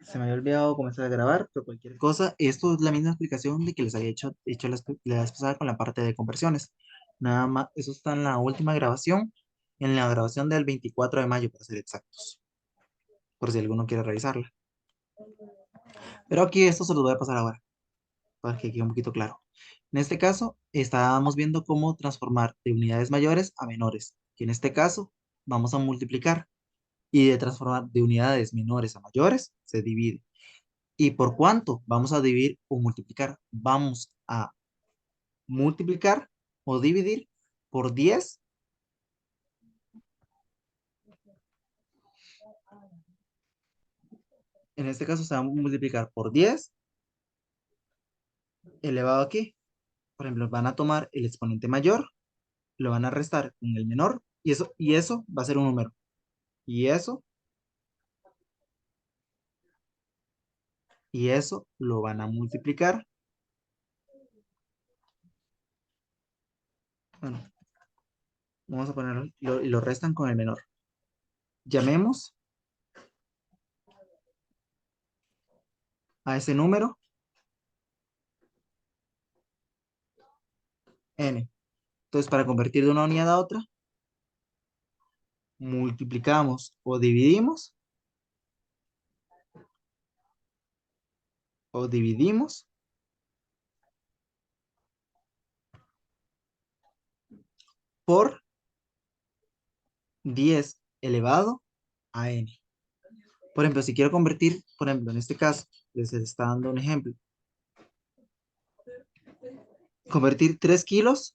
Se me había olvidado comenzar a grabar, pero cualquier cosa, esto es la misma explicación de que les había hecho la vez pasada con la parte de conversiones. Nada más, eso está en la última grabación, en la grabación del 24 de mayo, para ser exactos, por si alguno quiere revisarla. Pero aquí esto se los voy a pasar ahora, para que quede un poquito claro. En este caso, estábamos viendo cómo transformar de unidades mayores a menores, que en este caso vamos a multiplicar, y de transformar de unidades menores a mayores, se divide. ¿Y por cuánto vamos a dividir o multiplicar? Vamos a multiplicar o dividir por 10. En este caso se va a multiplicar por 10 elevado aquí. Por ejemplo, van a tomar el exponente mayor, lo van a restar con el menor y eso va a ser un número. Y eso lo van a multiplicar. Bueno, vamos a ponerlo y lo restan con el menor. Llamemos a ese número n. Entonces, para convertir de una unidad a otra, multiplicamos o dividimos por 10 elevado a n. Por ejemplo, si quiero convertir, por ejemplo, en este caso, les está dando un ejemplo. Convertir 3 kilos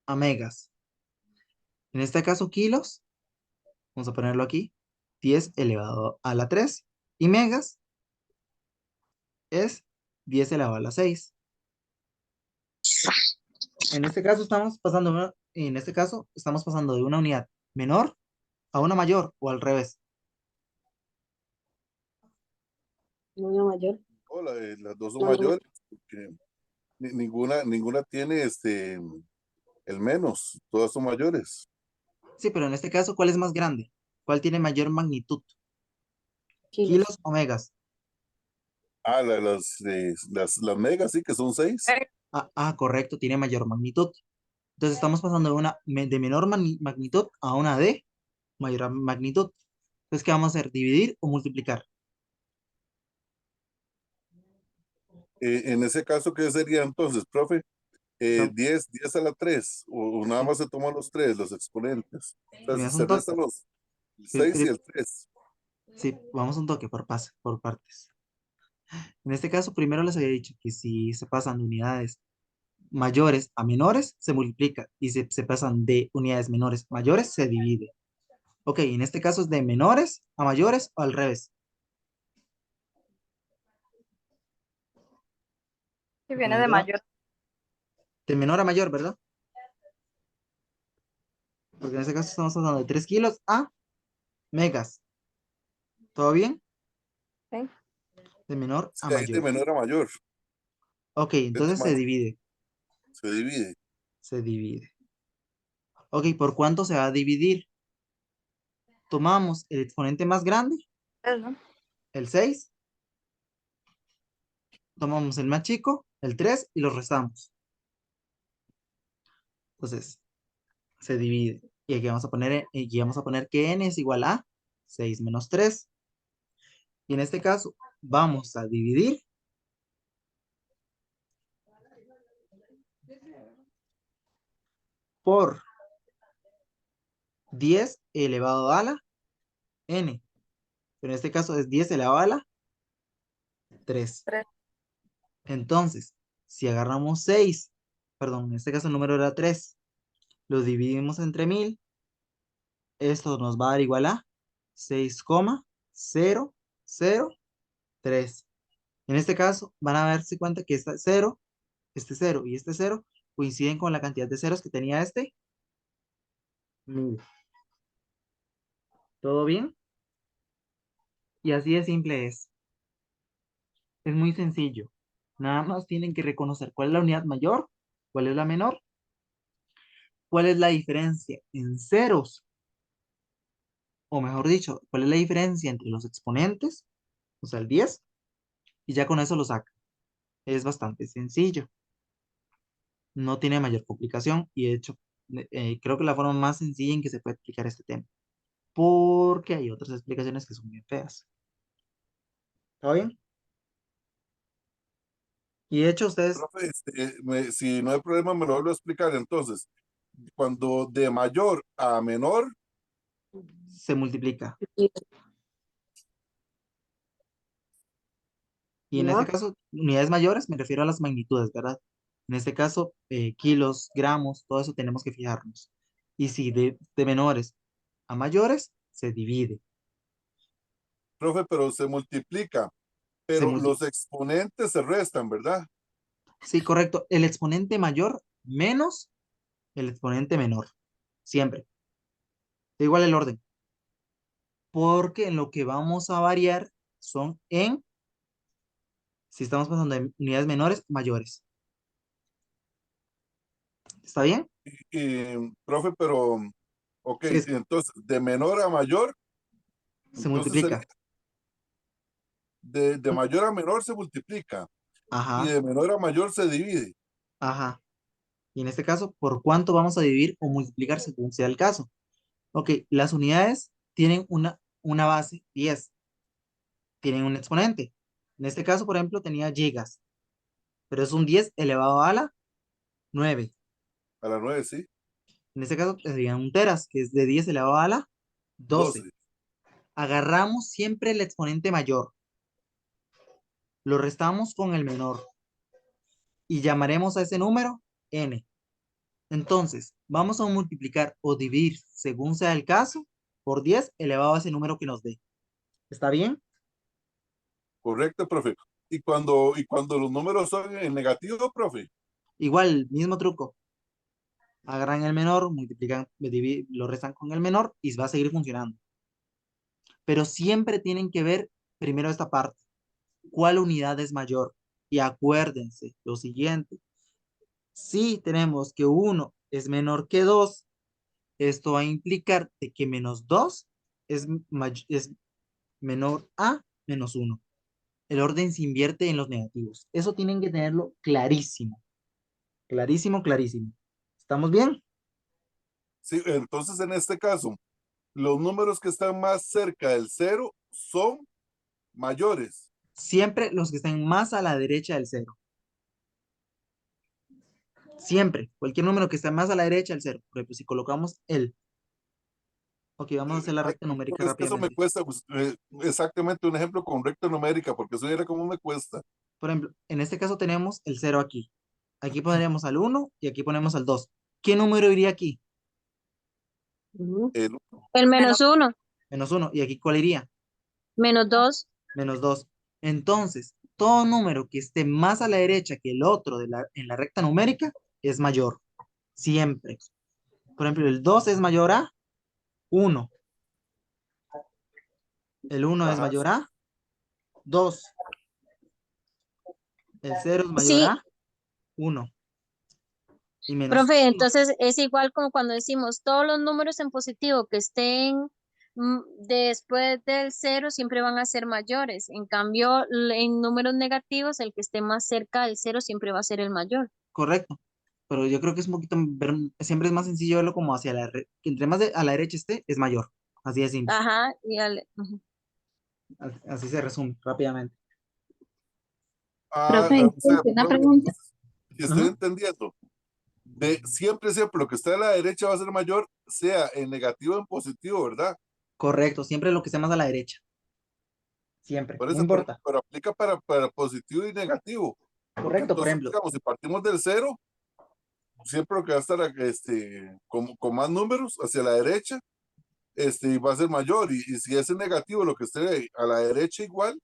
a megas. En este caso, kilos, vamos a ponerlo aquí, 10 elevado a la 3. Y megas es 10 elevado a la 6. En este caso, estamos pasando de una unidad menor a una mayor o al revés. Una mayor. No, las dos son La menor. mayores, porque ninguna tiene el menos, todas son mayores. Sí, pero en este caso, ¿cuál es más grande? ¿Cuál tiene mayor magnitud? Kilos. ¿Kilos o megas? Las megas sí que son 6. Correcto, tiene mayor magnitud. Entonces estamos pasando de menor magnitud a una de mayor magnitud. Entonces, ¿qué vamos a hacer? ¿Dividir o multiplicar? En ese caso, ¿qué sería entonces, profe? No, 10 a la 3 o nada sí, más se toman los 3 los exponentes. si me Entonces das se un toque, restan el 6 y el 3. sí, vamos un toque por partes. En este caso, primero les había dicho que si se pasan de unidades mayores a menores, se multiplica. Y si se pasan de unidades menores a mayores, se divide. Ok, en este caso es de menores a mayores o al revés. Si Porque viene de mayor. de menor a mayor, ¿verdad? Porque en este caso estamos hablando de 3 kilos a megas. ¿Todo bien? ¿Sí? De menor Es a que ahí de mayor. menor a mayor. Ok, Es entonces se más, divide. se divide. Se divide. Ok, ¿por cuánto se va a dividir? Tomamos el exponente más grande, Eso. el 6. Tomamos el más chico, el 3, y los restamos. Entonces, se divide. Y aquí vamos a poner que n es igual a 6 menos 3. Y en este caso, vamos a dividir por 10 elevado a la n. Pero en este caso es 10 elevado a la 3. 3. Entonces, si agarramos 6, perdón, en este caso el número era 3, lo dividimos entre 1000, esto nos va a dar igual a 6,003. En este caso, van a darse cuenta que este 0 y este 0 coinciden con la cantidad de ceros que tenía este. 1000. ¿Todo bien? Y así de simple es. Es muy sencillo. Nada más tienen que reconocer cuál es la unidad mayor, cuál es la menor, cuál es la diferencia en ceros o mejor dicho, cuál es la diferencia entre los exponentes, o sea, el 10, y ya con eso lo saca. Es bastante sencillo, no tiene mayor complicación y de hecho creo que la forma más sencilla en que se puede explicar este tema, porque hay otras explicaciones que son bien feas. ¿Está bien? Y de hecho ustedes Profe, si no hay problema, me lo vuelvo a explicar. Entonces, cuando de mayor a menor, se multiplica. Y Y en este no, caso, unidades mayores, me refiero a las magnitudes, ¿verdad? En este caso, kilos, gramos, todo eso tenemos que fijarnos. Y si de menores a mayores, se divide. profe, pero se multiplica, Se pero multi- los exponentes se restan, ¿verdad? sí, correcto. El exponente mayor menos el exponente menor. Siempre. Da igual el orden. Porque en lo que vamos a variar son en, si estamos pasando de unidades menores, mayores. ¿Está bien? Profe, pero, ok, Sí, entonces, de menor a mayor, se entonces sería multiplica. de mayor a menor se multiplica y Ajá, de menor a mayor se divide. ajá. Y en este caso, ¿por cuánto vamos a dividir o multiplicar según sea el caso? Ok, las unidades tienen una base 10, tienen un exponente. En este caso, por ejemplo, tenía gigas, pero es un 10 elevado a la 9. A la 9 sí, En este caso, serían un teras, que es de 10 elevado a la 12. 12. Agarramos siempre el exponente mayor, lo restamos con el menor y llamaremos a ese número n. Entonces, vamos a multiplicar o dividir, según sea el caso, por 10 elevado a ese número que nos dé. ¿Está bien? Correcto, profe. Y cuando los números son en negativo, profe, Igual, mismo truco. Agarran el menor, multiplican, lo restan con el menor y va a seguir funcionando. Pero siempre tienen que ver primero esta parte. ¿Cuál unidad es mayor? Y acuérdense lo siguiente. Si tenemos que uno es menor que 2, esto va a implicar de que menos 2 es menor a menos uno. El orden se invierte en los negativos. Eso tienen que tenerlo clarísimo. Clarísimo, clarísimo. ¿Estamos bien? sí, entonces en este caso, los números que están más cerca del cero son mayores. Siempre los que estén más a la derecha del cero. Siempre. Cualquier número que esté más a la derecha del cero. Por ejemplo, si colocamos el. Ok, vamos a hacer la Ay, recta numérica es que eso me rápidamente. cuesta, pues, exactamente un ejemplo con recta numérica, porque eso era como me cuesta. Por ejemplo, en este caso tenemos el cero aquí. Aquí pondríamos al uno y aquí ponemos al 2. ¿Qué número iría aquí? ujú. El, El menos uno, Menos uno. ¿Y aquí cuál iría? menos dos, Menos 2. Entonces, todo número que esté más a la derecha que el otro en la recta numérica es mayor. Siempre. Por ejemplo, el 2 es mayor a 1. El uno es ajá, mayor a 2. El cero es mayor sí, a 1. Y menos profe, uno. entonces es igual como cuando decimos todos los números en positivo que estén después del cero siempre van a ser mayores. En cambio, en números negativos, el que esté más cerca del cero siempre va a ser el mayor. Correcto. Pero yo creo que es un poquito, siempre es más sencillo verlo como hacia que entre más a la derecha esté, es mayor. Así de simple. Ajá, ujú. Así se resume rápidamente. ah, Profe, o sea, una profe, pregunta. entonces, si estoy Ajá. entendiendo, siempre, siempre lo que está a la derecha va a ser mayor, sea en negativo o en positivo, ¿verdad? Correcto. Siempre lo que esté más a la derecha. Siempre. Por No eso, pero, importa. pero aplica para positivo y negativo, porque Correcto. Por entonces, ejemplo. digamos, si partimos del cero, siempre lo que va a estar con más números hacia la derecha, va a ser mayor, y si es en negativo lo que esté a la derecha igual, Sí,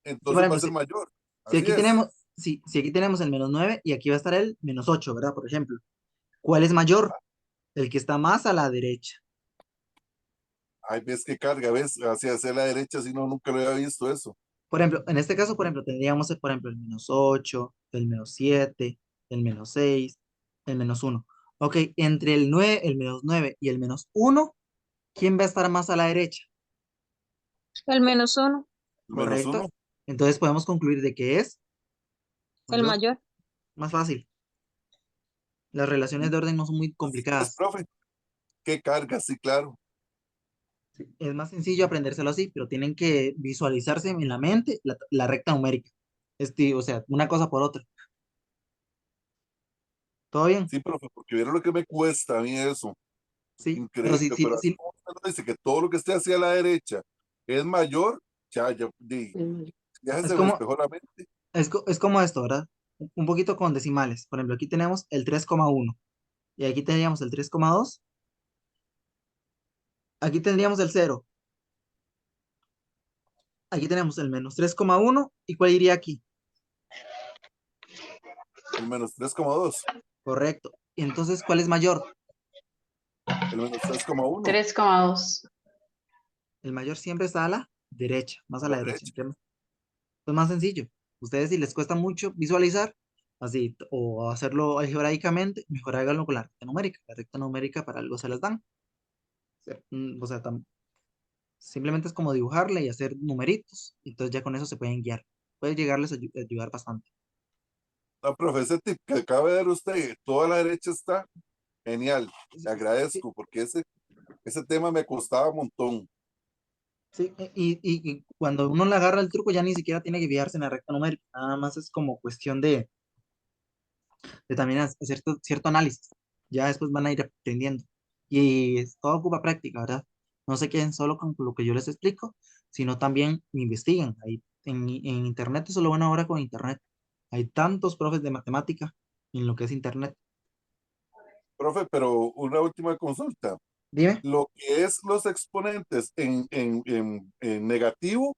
por entonces va a ejemplo, ser si, mayor. si Así aquí es. tenemos, si aquí tenemos el menos 9 y aquí va a estar el menos 8, ¿verdad? Por ejemplo. ¿Cuál es mayor? El que está más a la derecha. Ay, ves que carga, ves, hacia la derecha, si no, nunca lo había visto eso. Por ejemplo, en este caso, por ejemplo, tendríamos, por ejemplo, el menos 8, el menos 7, el menos 6, el menos uno. Ok, entre el 9, el menos 9 y el menos uno ¿Quién va a estar más a la derecha? El -1, Menos Correcto. uno. Entonces podemos concluir de que es el mayor. mayor. Más fácil. Las relaciones de orden no son muy Así es, complicadas. profe. ¿Qué carga? Sí, claro. Es más sencillo aprendérselo así, pero tienen que visualizarse en la mente la recta numérica. O sea, una cosa por otra. ¿Todo bien? Sí, profe, porque vieron lo que me cuesta a mí eso. Sí, pero Increíble, pero así como usted lo dice que todo lo que esté hacia la derecha es mayor, ya es se me como, despejó la mente. es como esto, ¿verdad? Un poquito con decimales. Por ejemplo, aquí tenemos el 3,1 y aquí tendríamos el 3,2. Aquí tendríamos el 0. Aquí tenemos el -3,1. ¿Y cuál iría aquí? El -3,2, Correcto. Y entonces, ¿cuál es mayor? el -3,1, 3,2. El mayor siempre está a la derecha, más a la la derecha. derecha. Es más sencillo. Ustedes si les cuesta mucho visualizar, así, o hacerlo algebraicamente, mejor háganlo con la recta numérica. La recta numérica para algo se las dan. O sea, simplemente es como dibujarle y hacer numeritos. Y entonces ya con eso se pueden guiar. Puede llegarles a ayudar bastante. No, profe, ese tip que acaba de dar usted, toda la derecha está genial. Le Sí, agradezco porque ese tema me costaba un montón. sí, y cuando uno le agarra el truco ya ni siquiera tiene que guiarse en la recta numérica. Nada más es como cuestión de también hacer cierto análisis. Ya después van a ir aprendiendo. Y todo ocupa práctica, ¿verdad? No se queden solo con lo que yo les explico, sino también investiguen. Ahí en Internet, eso es lo bueno ahora con Internet. Hay tantos profes de matemática en lo que es Internet. Profe, pero una última consulta. Dime, Lo que es los exponentes en negativo,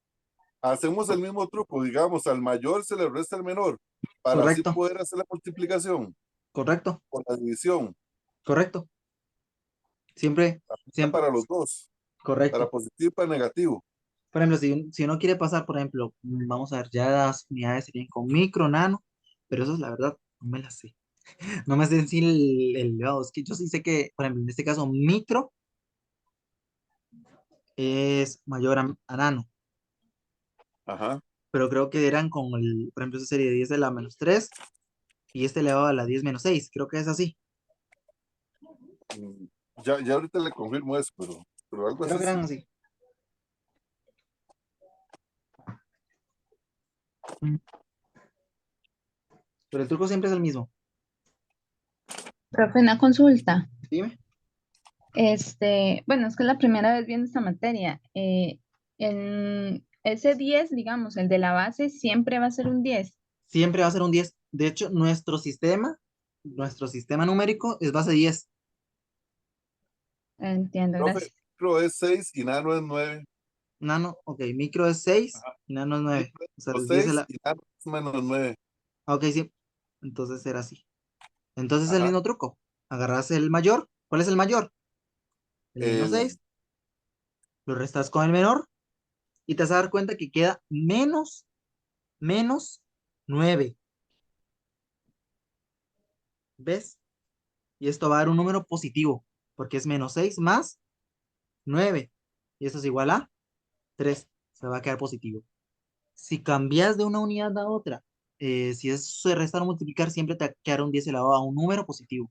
hacemos el mismo truco, digamos, al mayor se le resta al menor, para así correcto, poder hacer la multiplicación correcto, o la división, correcto. Siempre, ya siempre, para los dos, para correcto. positivo y para negativo. Por ejemplo, si uno quiere pasar, por ejemplo, vamos a ver, ya las unidades serían con micro, nano, pero eso es la verdad, no me las sé. No me sé decir el elevado. Es que yo sí sé que, por ejemplo, en este caso, micro es mayor a nano, Ajá. pero creo que eran con por ejemplo, esa serie 10 de la -3 y este elevado a la 10 - 6. Creo que es así. Mm, ya ahorita le confirmo eso, pero algo Creo así que eran sí. así. Mm. Pero el truco siempre es el mismo. Profe, una consulta. Dime. Bueno, es que es la primera vez viendo esta materia. En ese 10, digamos, el de la base, siempre va a ser un 10. Siempre va a ser un 10. De hecho, nuestro sistema numérico es base 10. Entiendo, Profe, gracias. micro es 6 y nano es 9. Nano, ok, micro es 6 Ajá. y nano es 9. Micro O sea, es el 10 es 6 la... y nano es -9. Ok, sí. Entonces era así. Entonces es el Ajá. mismo truco. Agarras el mayor. ¿Cuál es el mayor? El El, -6. Lo restas con el menor y te vas a dar cuenta que queda menos 9. ¿Ves? Y esto va a dar un número positivo, porque es -6 más 9. Y esto es igual a 3. Se va a quedar positivo. Si cambias de una unidad a otra, si es restar o multiplicar, siempre te va a quedar un 10 elevado a un número positivo.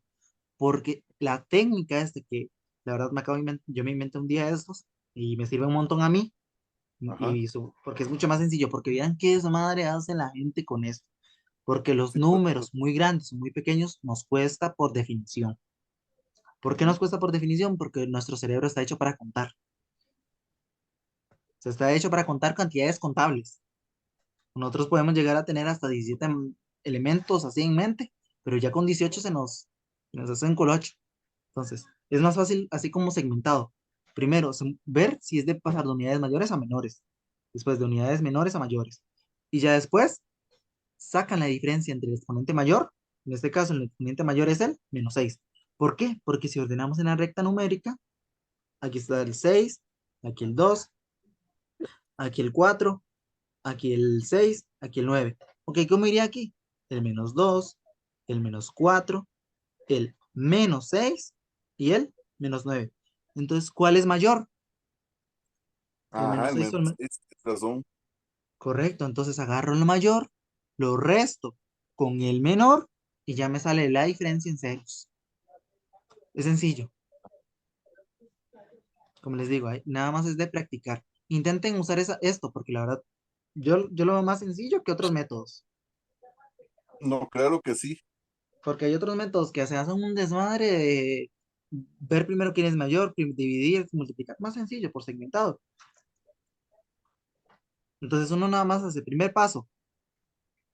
Porque la técnica es de que, la verdad, yo me inventé un día de estos y me sirve un montón a mí. ajá. Porque es mucho más sencillo, porque vean qué desmadre hace la gente con esto. Porque los Sí, pues, números muy grandes o muy pequeños nos cuesta por definición. ¿Por qué nos cuesta por definición? Porque nuestro cerebro está hecho para contar. Se está hecho para contar cantidades contables. Nosotros podemos llegar a tener hasta 17 elementos así en mente, pero ya con 18 se nos hace un colocho. Entonces, es más fácil así como segmentado. Primero, ver si es de pasar de unidades mayores a menores. Después de unidades menores a mayores. Y ya después sacan la diferencia entre el exponente mayor. En este caso, el exponente mayor es el -6. ¿Por qué? Porque si ordenamos en la recta numérica, aquí está el 6, aquí el 2, aquí el 4, aquí el 6, aquí el 9. Ok, ¿cómo iría aquí? El -2, el -4, el -6 y el -9. Entonces, ¿cuál es mayor? ¿El Ajá, menos el 6 o el menos 6, razón. Correcto, entonces agarro el mayor, lo resto con el menor y ya me sale la diferencia en ceros. Es sencillo. Como les digo, nada más es de practicar. Intenten usar esto porque la verdad, yo lo veo más sencillo que otros métodos. No, claro que sí. Porque hay otros métodos que se hacen un desmadre de ver primero quién es mayor, dividir, multiplicar. Más sencillo, por segmentado. Entonces uno nada más hace el primer paso.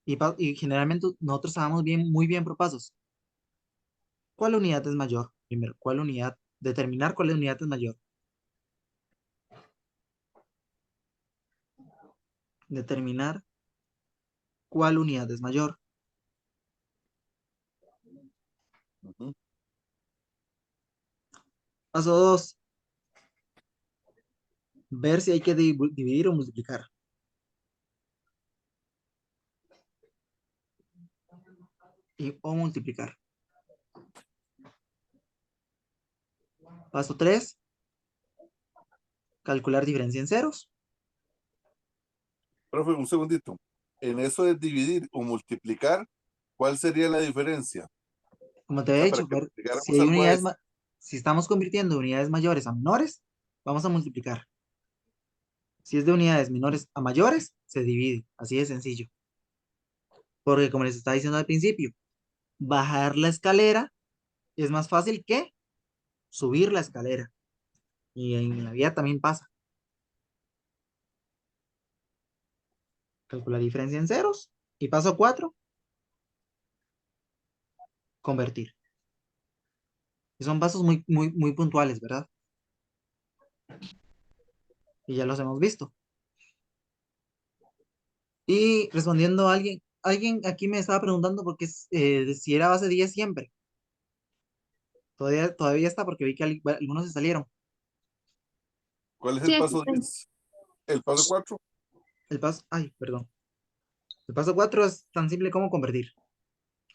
Y generalmente nosotros trabajamos bien, muy bien por pasos. ¿Cuál unidad es mayor? Primero, ¿cuál unidad? Determinar cuál unidad es mayor. Determinar cuál unidad es mayor. Ujú. Paso 2. Ver si hay que dividir o multiplicar. O multiplicar. Paso 3. Calcular diferencia en ceros. Profe, un segundito. En eso de dividir o multiplicar, ¿cuál sería la diferencia? Como te O había sea, para dicho, que ver si llegáramos hay algo a unidades, eso. si estamos convirtiendo unidades mayores a menores, vamos a multiplicar. Si es de unidades menores a mayores, se divide. Así de sencillo. Porque como les estaba diciendo al principio, bajar la escalera es más fácil que subir la escalera. Y en la vida también pasa. Calcular diferencia en ceros. Y paso 4, convertir. Y son pasos muy, muy, muy puntuales, ¿verdad? Y ya los hemos visto. Y respondiendo a alguien aquí me estaba preguntando por qué si era base 10 siempre. Todavía está porque vi que algunos se salieron. ¿Cuál es el Sí, aquí paso está. 10? ¿El paso 4? Ay, perdón. El paso 4 es tan simple como convertir.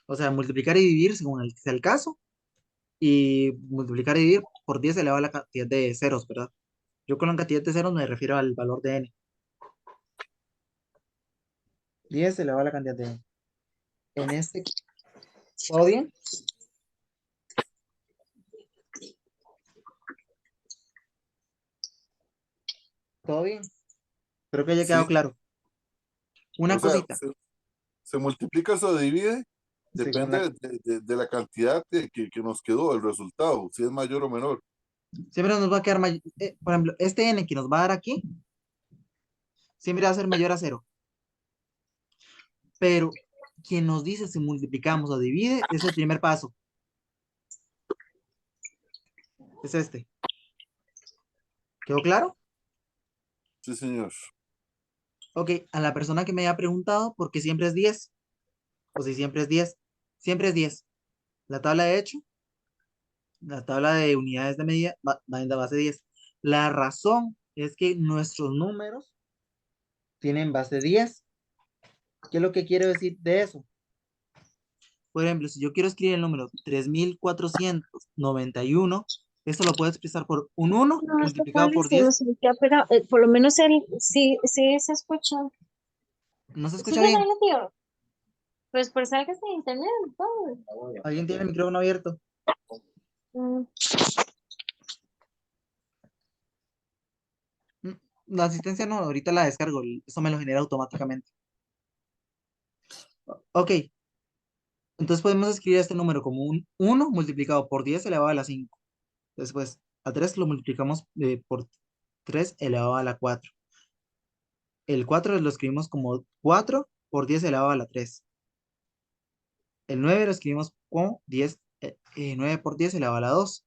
O sea, multiplicar y dividir según sea el caso. Y multiplicar y dividir por 10 elevado a la cantidad de ceros, ¿verdad? Yo con la cantidad de ceros me refiero al valor de n. 10 elevado a la cantidad de n. En este, ¿todo bien? ¿Todo bien? Espero que haya quedado Sí. claro. O Una sea, cosita, se multiplica o se divide, según la... depende de la cantidad que nos quedó, el resultado, si es mayor o menor. Siempre nos va a quedar mayor... por ejemplo, este n que nos va a dar aquí, siempre va a ser mayor a cero. Pero quien nos dice si multiplicamos o divide es el primer paso. Es este. ¿Quedó claro? Sí, señor. Ok, a la persona que me haya preguntado por qué siempre es 10 o si siempre es 10, siempre es 10. La tabla de hecho, la tabla de unidades de medida va en la base 10. La razón es que nuestros números tienen base 10. ¿Qué es lo que quiero decir de eso? Por ejemplo, si yo quiero escribir el número 3491, esto lo puedo expresar por un uno No, esto multiplicado Pablo por sí, no 10. sé qué, pero por lo menos él sí, sí se escucha. ¿No se Sí, escucha ya bien? no, tío. Pues por ser que está en internet, todo. ¿Alguien tiene el micrófono abierto? Mm, Mm, La asistencia no, ahorita la descargo, eso me lo genera automáticamente. Ok, entonces podemos escribir este número como un 1 multiplicado por 10 elevado a la 5. Después, a 3 lo multiplicamos por 3 elevado a la 4. El 4 lo escribimos como 4 por 10 elevado a la 3. El 9 lo escribimos como 9 por 10 elevado a la 2.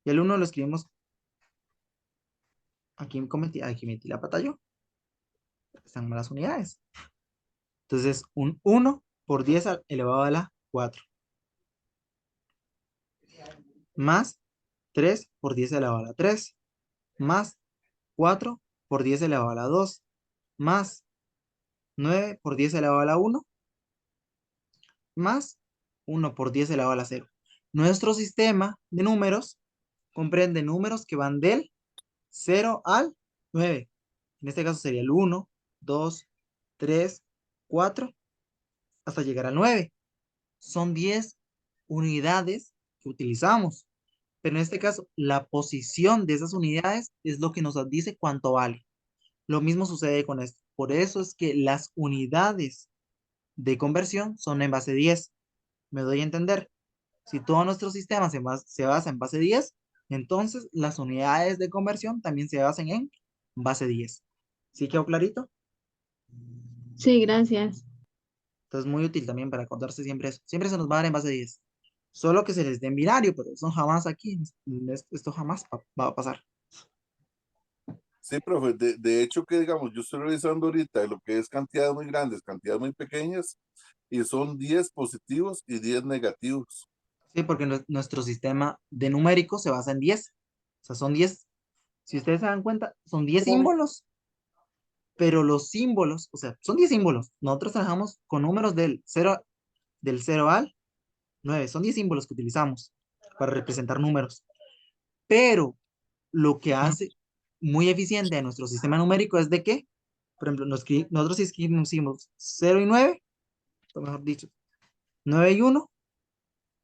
Y el 1 lo escribimos, aquí metí la pata yo, están malas unidades. Entonces, un 1 por 10 elevado a la 4. Más 3 por 10 elevado a la 3. Más 4 por 10 elevado a la 2. Más 9 por 10 elevado a la 1. Más 1 por 10 elevado a la 0. Nuestro sistema de números comprende números que van del 0 al 9. En este caso sería el 1, 2, 3, 4, hasta llegar al 9. Son 10 unidades que utilizamos. Pero en este caso, la posición de esas unidades es lo que nos dice cuánto vale. Lo mismo sucede con esto. Por eso es que las unidades de conversión son en base 10. ¿Me doy a entender? Si todo nuestro sistema se basa en base 10, entonces las unidades de conversión también se basan en base 10. ¿Sí quedó clarito? Sí, gracias. Entonces muy útil también para acordarse siempre eso. Siempre se nos va a dar en base 10. Solo que se les dé en binario, pero eso jamás aquí, esto jamás va a pasar. Sí, profe, de hecho que digamos, yo estoy revisando ahorita lo que es cantidades muy grandes, cantidades muy pequeñas, y son 10 positivos y 10 negativos. Sí, porque nuestro sistema de numéricos se basa en 10. O sea, son 10. Si ustedes se dan cuenta, son 10 símbolos, pero los símbolos, o sea, son 10 símbolos. Nosotros trabajamos con números del 0 al 9. Son 10 símbolos que utilizamos para representar números. Pero lo que hace muy eficiente a nuestro sistema numérico es de que, por ejemplo, nosotros escribimos 0 y 9, o mejor dicho, 9 y 1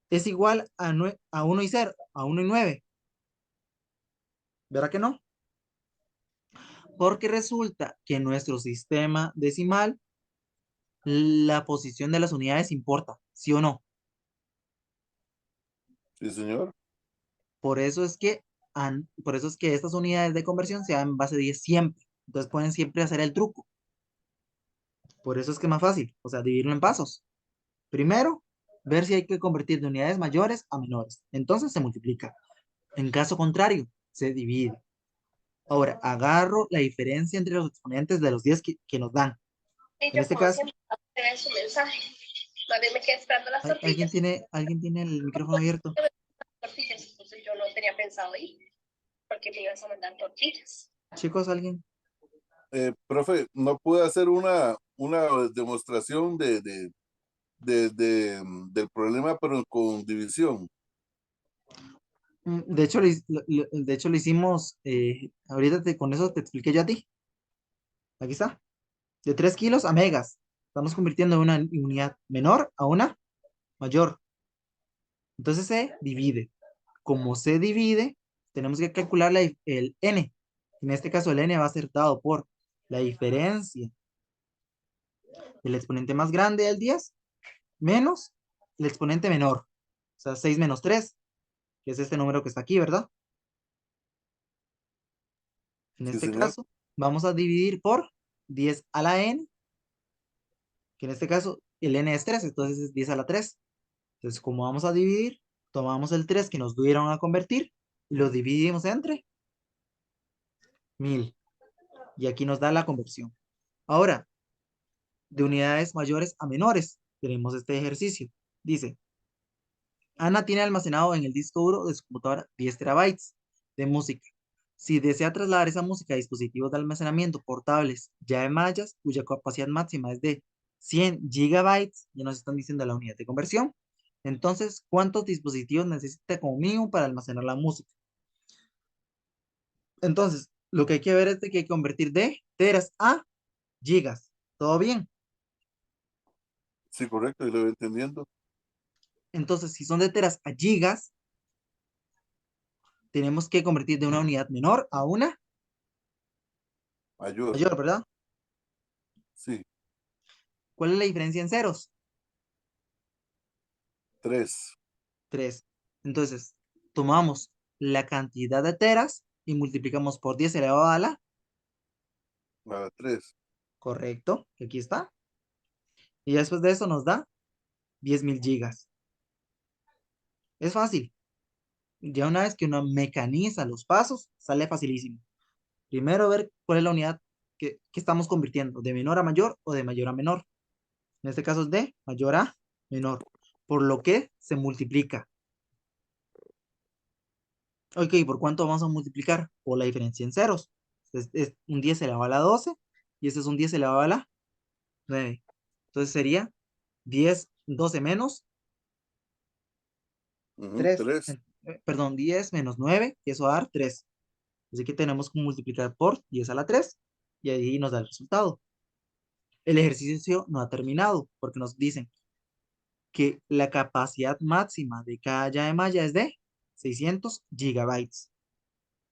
es igual a 1 y 0, a 1 y 9. ¿Verdad que no? Porque resulta que en nuestro sistema decimal la posición de las unidades importa, ¿sí o no? Sí, señor. Por eso es que estas unidades de conversión se dan en base 10 siempre. Entonces pueden siempre hacer el truco. Por eso es que es más fácil, o sea, dividirlo en pasos. Primero, ver si hay que convertir de unidades mayores a menores. Entonces se multiplica. En caso contrario, se divide. Ahora, agarro la diferencia entre los exponentes de los 10 que nos dan. En este caso, su mensaje. Más bien me quedé esperando las tortillas. ¿alguien tiene el micrófono abierto? Tortillas, entonces yo no tenía pensado ir, porque me ibas a mandar tortillas. Chicos, ¿alguien? Profe, no pude hacer una demostración del problema, pero con división. De hecho, de hecho, lo hicimos, ahorita con eso te expliqué yo a ti. Aquí está. De 3 kilos a megas. Estamos convirtiendo una unidad menor a una mayor. Entonces se divide. Como se divide, tenemos que calcular el n. En este caso, el n va a ser dado por la diferencia del exponente más grande del 10 menos el exponente menor. O sea, 6 menos 3, que es este número que está aquí, ¿verdad? En Sí, este señor. caso, vamos a dividir por 10 a la n, que en este caso el n es 3, entonces es 10 a la 3. Entonces, como vamos a dividir, tomamos el 3 que nos dieron a convertir y lo dividimos entre 1000. Y aquí nos da la conversión. Ahora, de unidades mayores a menores, tenemos este ejercicio. Dice, Ana tiene almacenado en el disco duro de su computadora 10 terabytes de música. Si desea trasladar esa música a dispositivos de almacenamiento portables ya en mallas, cuya capacidad máxima es de 100 gigabytes, ya nos están diciendo la unidad de conversión, entonces, ¿cuántos dispositivos necesita como mínimo para almacenar la música? Entonces, lo que hay que ver es de que hay que convertir de teras a gigas. ¿Todo bien? Sí, correcto, y lo voy entendiendo. Entonces, si son de teras a gigas, tenemos que convertir de una unidad menor a una Mayor. mayor, ¿verdad? Sí, ¿Cuál es la diferencia en ceros? 3. 3. Entonces, tomamos la cantidad de teras y multiplicamos por 10 elevado a la, A la 3. correcto, que aquí está. Y después de eso nos da 10.000 gigas. Es fácil. Ya una vez que uno mecaniza los pasos, sale facilísimo. Primero ver cuál es la unidad que estamos convirtiendo, de menor a mayor o de mayor a menor. En este caso es de mayor a menor, por lo que se multiplica. Ok, ¿por cuánto vamos a multiplicar? Por la diferencia en ceros. Es un 10 elevado a la 12 y este es un 10 elevado a la 9. Entonces sería 10, 12 menos 3. 3. perdón, 10 menos 9, que eso va a dar 3. Así que tenemos que multiplicar por 10 a la 3 y ahí nos da el resultado. El ejercicio no ha terminado porque nos dicen que la capacidad máxima de cada llave malla es de 600 gigabytes.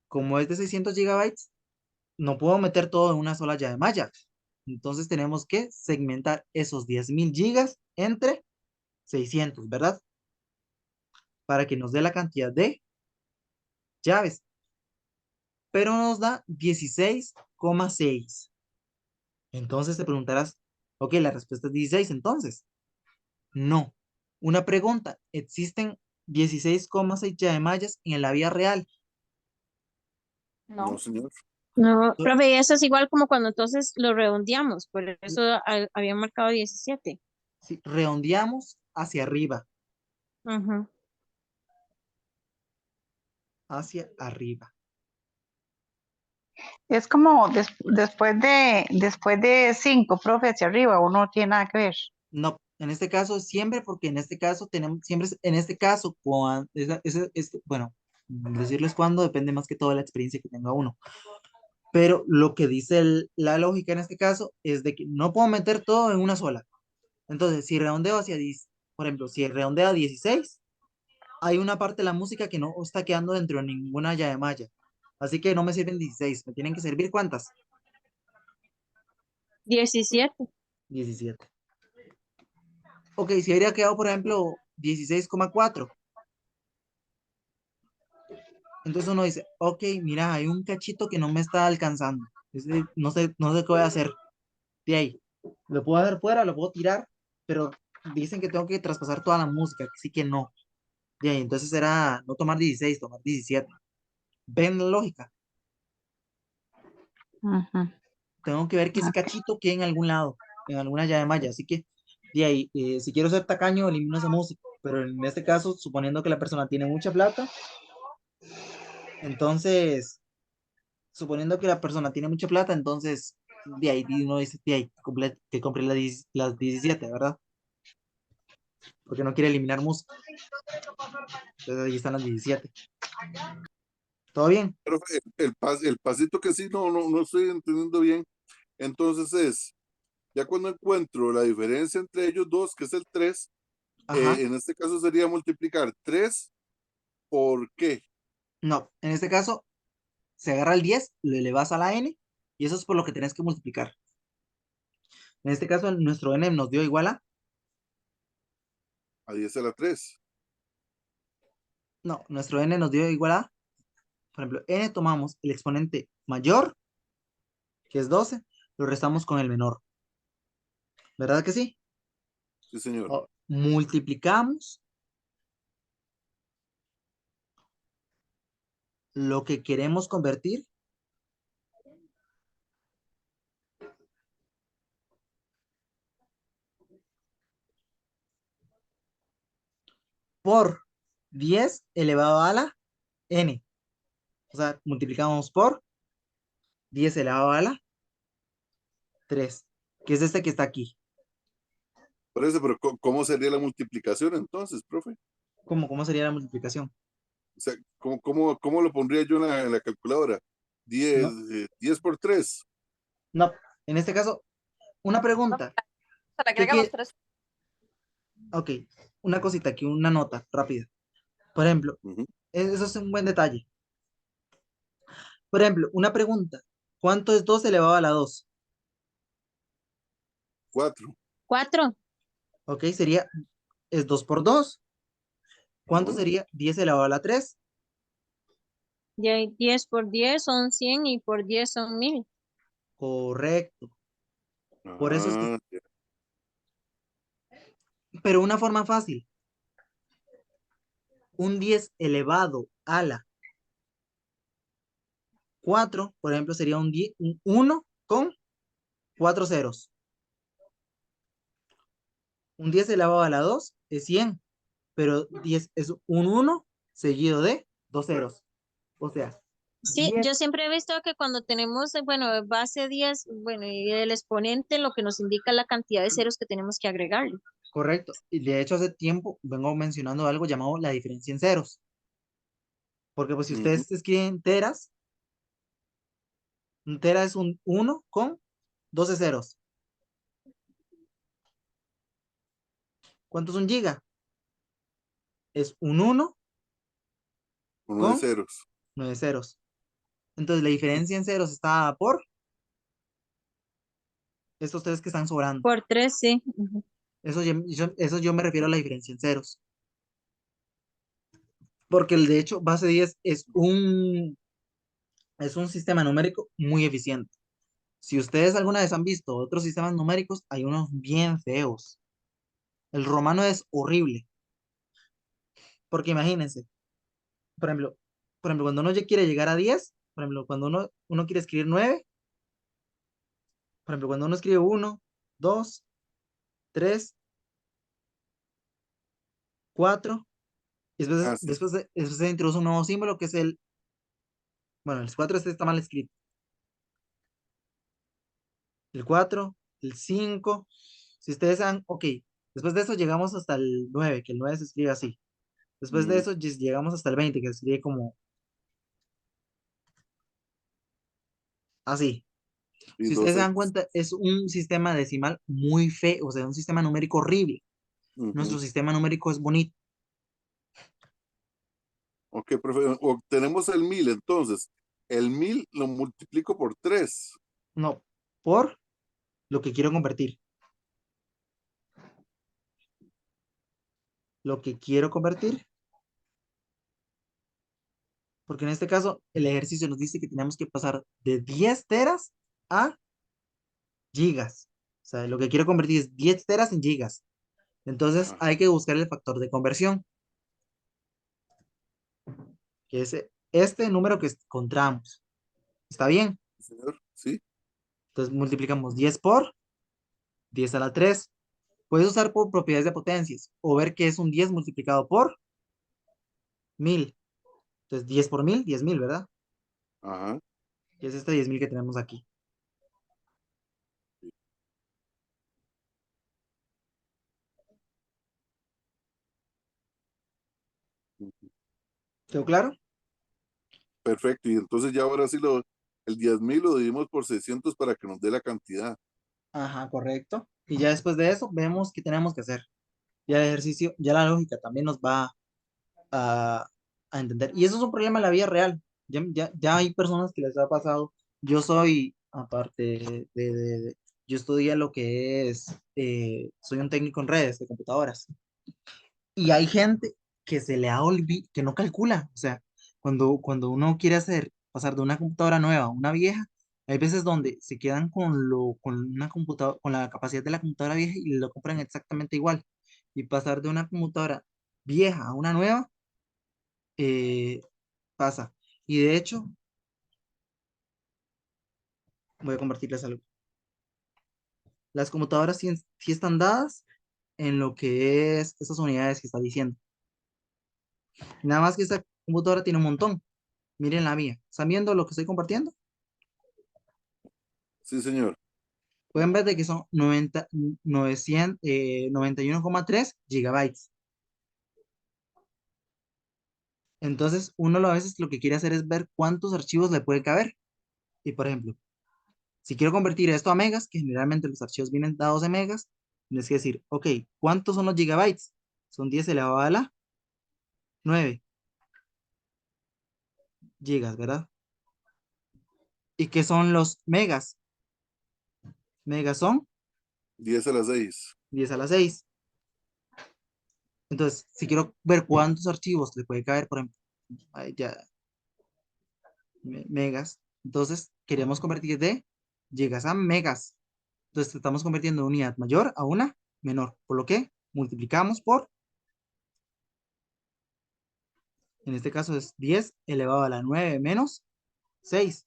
Como es de 600 gigabytes, no puedo meter todo en una sola llave malla. Entonces tenemos que segmentar esos 10.000 gigas entre 600, ¿verdad? Para que nos dé la cantidad de llaves. Pero nos da 16,6. Entonces te preguntarás, ok, la respuesta es 16, entonces. No. Una pregunta, ¿existen 16,6 llavemallas en la vida real? No, No. señor. No, So- profe, eso es igual como cuando entonces lo redondeamos, por eso había marcado 17. Si redondeamos hacia arriba, Ujú. hacia arriba. Es como después de 5, profe, hacia arriba, o no tiene nada que ver. No, en este caso siempre, porque en este caso tenemos, siempre, en este caso, bueno, decirles cuándo depende más que todo de la experiencia que tenga uno. Pero lo que dice la lógica en este caso es de que no puedo meter todo en una sola. Entonces, si redondeo hacia 10, por ejemplo, si redondeo a 16, hay una parte de la música que no está quedando dentro de ninguna llave malla. Así que no me sirven 16, me tienen que servir ¿cuántas? 17. 17. Ok, si habría quedado, por ejemplo, 16,4. Entonces uno dice, ok, mira, hay un cachito que no me está alcanzando. No sé qué voy a hacer. De ahí, lo puedo hacer fuera, lo puedo tirar, pero dicen que tengo que traspasar toda la música, así que no. De ahí, entonces era no tomar 16, tomar 17. ¿Ven la lógica? Ujú. Tengo que ver que ese cachito quede en algún lado, en alguna llave malla. Así que, de ahí, si quiero ser tacaño, elimino esa música. Pero en este caso, suponiendo que la persona tiene mucha plata, entonces, suponiendo que la persona tiene mucha plata, entonces, de ahí uno dice, de ahí, que compre las 17, ¿verdad? Porque no quiere eliminar música. Entonces ahí están las 17. ¿Todo bien? Profe, el pasito que sí no estoy entendiendo bien. Entonces ya cuando encuentro la diferencia entre ellos dos, que es el 3, Ajá. en este caso sería multiplicar 3 por qué. No, en este caso, se agarra el 10, lo elevas a la n, y eso es por lo que tenés que multiplicar. En este caso, nuestro n nos dio igual a, A 10 a la 3. no, nuestro n nos dio igual a, por ejemplo, n tomamos el exponente mayor, que es 12, lo restamos con el menor. ¿Verdad que sí? Sí, señor. Multiplicamos lo que queremos convertir por 10 elevado a la n. O sea, multiplicamos por 10 elevado a la 3, que es este que está aquí. Por eso, pero ¿cómo sería la multiplicación entonces, profe? ¿Cómo sería la multiplicación? O sea, ¿cómo lo pondría yo en la calculadora? 10, No, 10 por 3. no. En este caso, una pregunta. Se le ¿Qué agrega los quiere? 3. Ok, una cosita aquí, una nota rápida. Por ejemplo, eso es un buen detalle. Por ejemplo, una pregunta. ¿Cuánto es 2 elevado a la 2? 4. 4. Ok, sería, es 2 por 2. ¿Cuánto sería 10 elevado a la 3? 10 por 10 son 100 y por 10 son 1000. Correcto. Por eso es que, Ah, ya. pero una forma fácil. Un 10 elevado a la 4, por ejemplo, sería un 1 con 4 ceros. Un 10 elevado a la 2 es 100, pero 10 es un 1 seguido de 2 ceros. O sea, Sí, 10, yo siempre he visto que cuando tenemos, bueno, base 10, bueno, y el exponente lo que nos indica la cantidad de ceros que tenemos que agregarle. correcto. Y de hecho hace tiempo vengo mencionando algo llamado la diferencia en ceros. Porque pues si Ujú. ustedes escriben teras, un tera es un 1 con 12 ceros. ¿Cuánto es un giga? Es un 1 Uno de con ceros. 9 ceros. Entonces la diferencia en ceros está por estos tres que están sobrando. Por 3, sí. Ujú. Eso yo me refiero a la diferencia en ceros. Porque el de hecho, base 10 es un sistema numérico muy eficiente. Si ustedes alguna vez han visto otros sistemas numéricos, hay unos bien feos. El romano es horrible. Porque imagínense, por ejemplo, cuando uno ya quiere llegar a 10, por ejemplo, cuando uno quiere escribir 9, por ejemplo, cuando uno escribe 1, 2, 3, 4, y Ah, sí. después se introduce un nuevo símbolo que es bueno, el 4 este está mal escrito. El 4, el 5. Si ustedes dan, ok, después de eso llegamos hasta el 9, que el 9 se escribe así. Después de Ujú. eso llegamos hasta el 20, que se escribe como así. Y Si ustedes dos se dan x. cuenta, es un sistema decimal muy feo, o sea, un sistema numérico horrible. Ujú. Nuestro sistema numérico es bonito. Ok, profe, obtenemos el 1000, entonces, el 1000 lo multiplico por 3. No, por lo que quiero convertir. Lo que quiero convertir, porque en este caso el ejercicio nos dice que tenemos que pasar de 10 teras a gigas. O sea, lo que quiero convertir es 10 teras en gigas. Entonces hay que buscar el factor de conversión, que es este número que encontramos. ¿Está bien? Señor, ¿sí? Entonces multiplicamos 10 por 10 a la 3. Puedes usar por propiedades de potencias o ver que es un 10 multiplicado por 1000. Entonces 10 por 1000, 10.000, ¿verdad? Ajá. Y es este 10.000 que tenemos aquí. ¿Quedó claro? Perfecto. Y entonces ya ahora sí el 10.000 lo dividimos por 600 para que nos dé la cantidad. Ajá, correcto. Y ya después de eso vemos qué tenemos que hacer. Ya el ejercicio, ya la lógica también nos va a, a entender. Y eso es un problema en la vida real. Ya hay personas que les ha pasado. Yo soy, aparte yo estudié lo que es, soy un técnico en redes de computadoras. Y hay gente que se le ha olvidado, que no calcula. O sea, cuando uno quiere pasar de una computadora nueva a una vieja, hay veces donde se quedan con una computadora, con la capacidad de la computadora vieja y lo compran exactamente igual. Y pasar de una computadora vieja a una nueva, eh, pasa. Y de hecho, voy a compartirles algo. Las computadoras sí están dadas en lo que es esas unidades que está diciendo. Nada más que esta computadora tiene un montón. Miren la mía. ¿Están viendo lo que estoy compartiendo? Sí, señor. Pueden ver de que son 91,3 gigabytes. Entonces, uno a veces lo que quiere hacer es ver cuántos archivos le puede caber. Y por ejemplo, si quiero convertir esto a megas, que generalmente los archivos vienen dados en megas, tienes que decir, ok, ¿cuántos son los gigabytes? Son 10 elevado a la 9 gigas, ¿verdad? ¿Y qué son los megas? Megas son 10 a la 6. 10 a la 6. Entonces, si quiero ver cuántos archivos le puede caber, por ejemplo, ahí ya, megas. Entonces, queremos convertir de gigas a megas. Entonces, estamos convirtiendo de unidad mayor a una menor. Por lo que multiplicamos por, en este caso es 10 elevado a la 9 menos 6.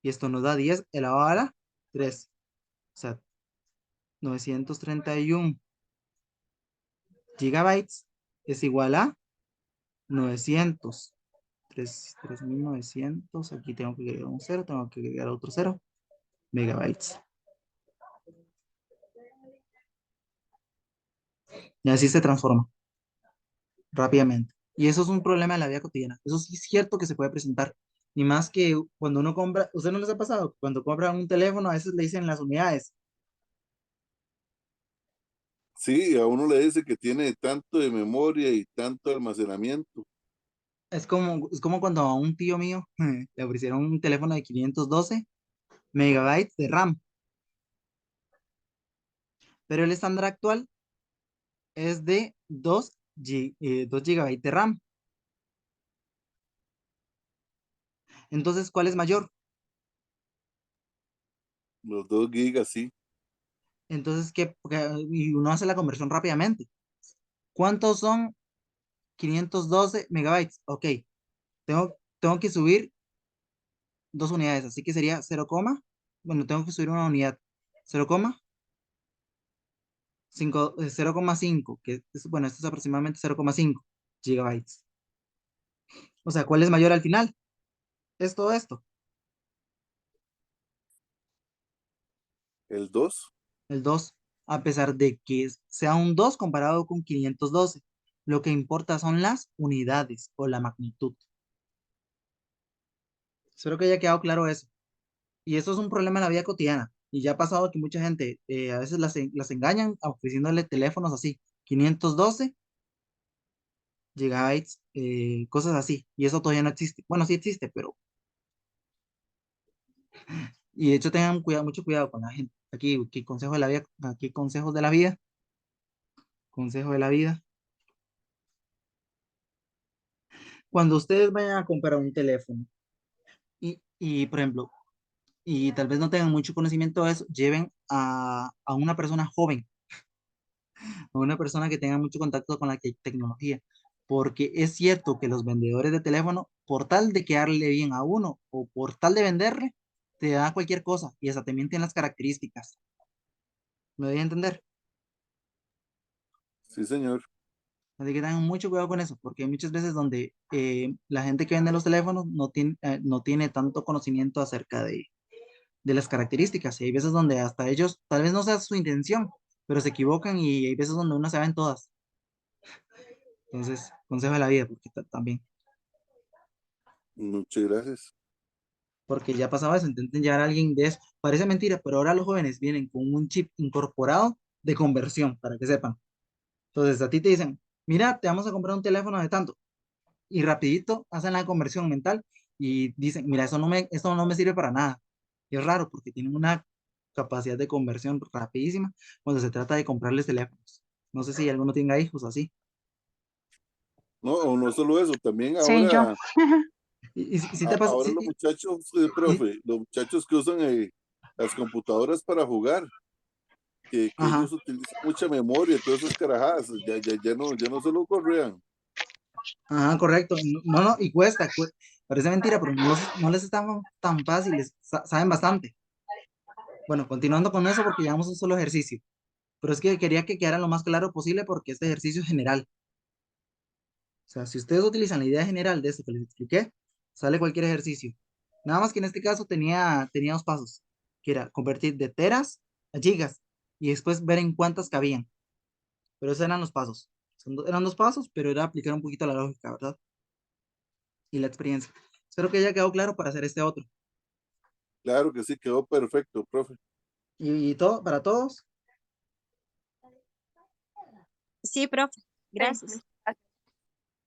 Y esto nos da 10 elevado a la 3. O sea, 931 gigabytes es igual a 900. 3.900. Aquí tengo que agregar un cero, tengo que agregar otro cero. Megabytes. Y así se transforma rápidamente. Y eso es un problema de la vida cotidiana. Eso sí es cierto que se puede presentar. Y más que cuando uno compra, ¿usted no les ha pasado? Cuando compran un teléfono, a veces le dicen las unidades. Sí, a uno le dice que tiene tanto de memoria y tanto almacenamiento. Es como cuando a un tío mío le ofrecieron un teléfono de 512 megabytes de RAM, pero el estándar actual es de 2 gigabytes de RAM. Entonces, ¿cuál es mayor? Los 2 gigas, sí. Entonces, ¿qué? Y uno hace la conversión rápidamente. ¿Cuántos son 512 megabytes? Ok, tengo que subir 2 unidades, así que sería 0, bueno, tengo que subir una unidad, 0,5, que es, bueno, esto es aproximadamente 0,5 gigabytes. O sea, ¿cuál es mayor al final? Es todo esto, El 2. el 2, a pesar de que sea un 2 comparado con 512. Lo que importa son las unidades o la magnitud. Espero que haya quedado claro eso. Y eso es un problema en la vida cotidiana. Y ya ha pasado que mucha gente a veces las engañan ofreciéndole teléfonos así, 512 gigabytes, cosas así. Y eso todavía no existe. Bueno, sí existe, pero... Y de hecho tengan cuidado, mucho cuidado con la gente. Aquí consejo de la vida, aquí consejos de la vida, consejo de la vida. Cuando ustedes vayan a comprar un teléfono por ejemplo, y tal vez no tengan mucho conocimiento de eso, lleven a una persona joven, a una persona que tenga mucho contacto con la tecnología, porque es cierto que los vendedores de teléfono, por tal de quedarle bien a uno o por tal de venderle, te da cualquier cosa y hasta te mienten las características. ¿Me doy a entender? Sí, señor. Así que tengan mucho cuidado con eso, porque hay muchas veces donde la gente que vende los teléfonos no tiene tanto conocimiento acerca de las características. Y hay veces donde hasta ellos, tal vez no sea su intención, pero se equivocan y hay veces donde uno se en todas. Entonces, consejo de la vida, porque también, Muchas gracias. porque ya pasaba eso, intenten llevar a alguien de eso. Parece mentira, pero ahora los jóvenes vienen con un chip incorporado de conversión, para que sepan. Entonces, a ti te dicen, mira, te vamos a comprar un teléfono de tanto. Y rapidito hacen la conversión mental y dicen, mira, esto no me sirve para nada. Y es raro porque tienen una capacidad de conversión rapidísima cuando se trata de comprarles teléfonos. No sé si alguno tenga hijos así. No, no solo eso, también Sí, yo. ahora, Y si te pasa, ahora los muchachos, profe, los muchachos que usan las computadoras para jugar, que ajá, ellos utilizan mucha memoria, todas esas carajadas, ya no se lo correan. ajá, correcto. No, no, no, y parece mentira, pero no les está tan fáciles, saben bastante. Bueno, continuando con eso porque llevamos un solo ejercicio, pero es que quería que quedara lo más claro posible porque este ejercicio es general. O sea, si ustedes utilizan la idea general de esto que les expliqué, sale cualquier ejercicio. Nada más que en este caso tenía 2 pasos, que era convertir de teras a gigas y después ver en cuántas cabían. Pero esos eran los pasos. Eran 2 pasos, pero era aplicar un poquito la lógica, ¿verdad? Y la experiencia. Espero que haya quedado claro para hacer este otro. Claro que sí, quedó perfecto, profe. Y todo, para todos, Sí, profe, Sí, gracias.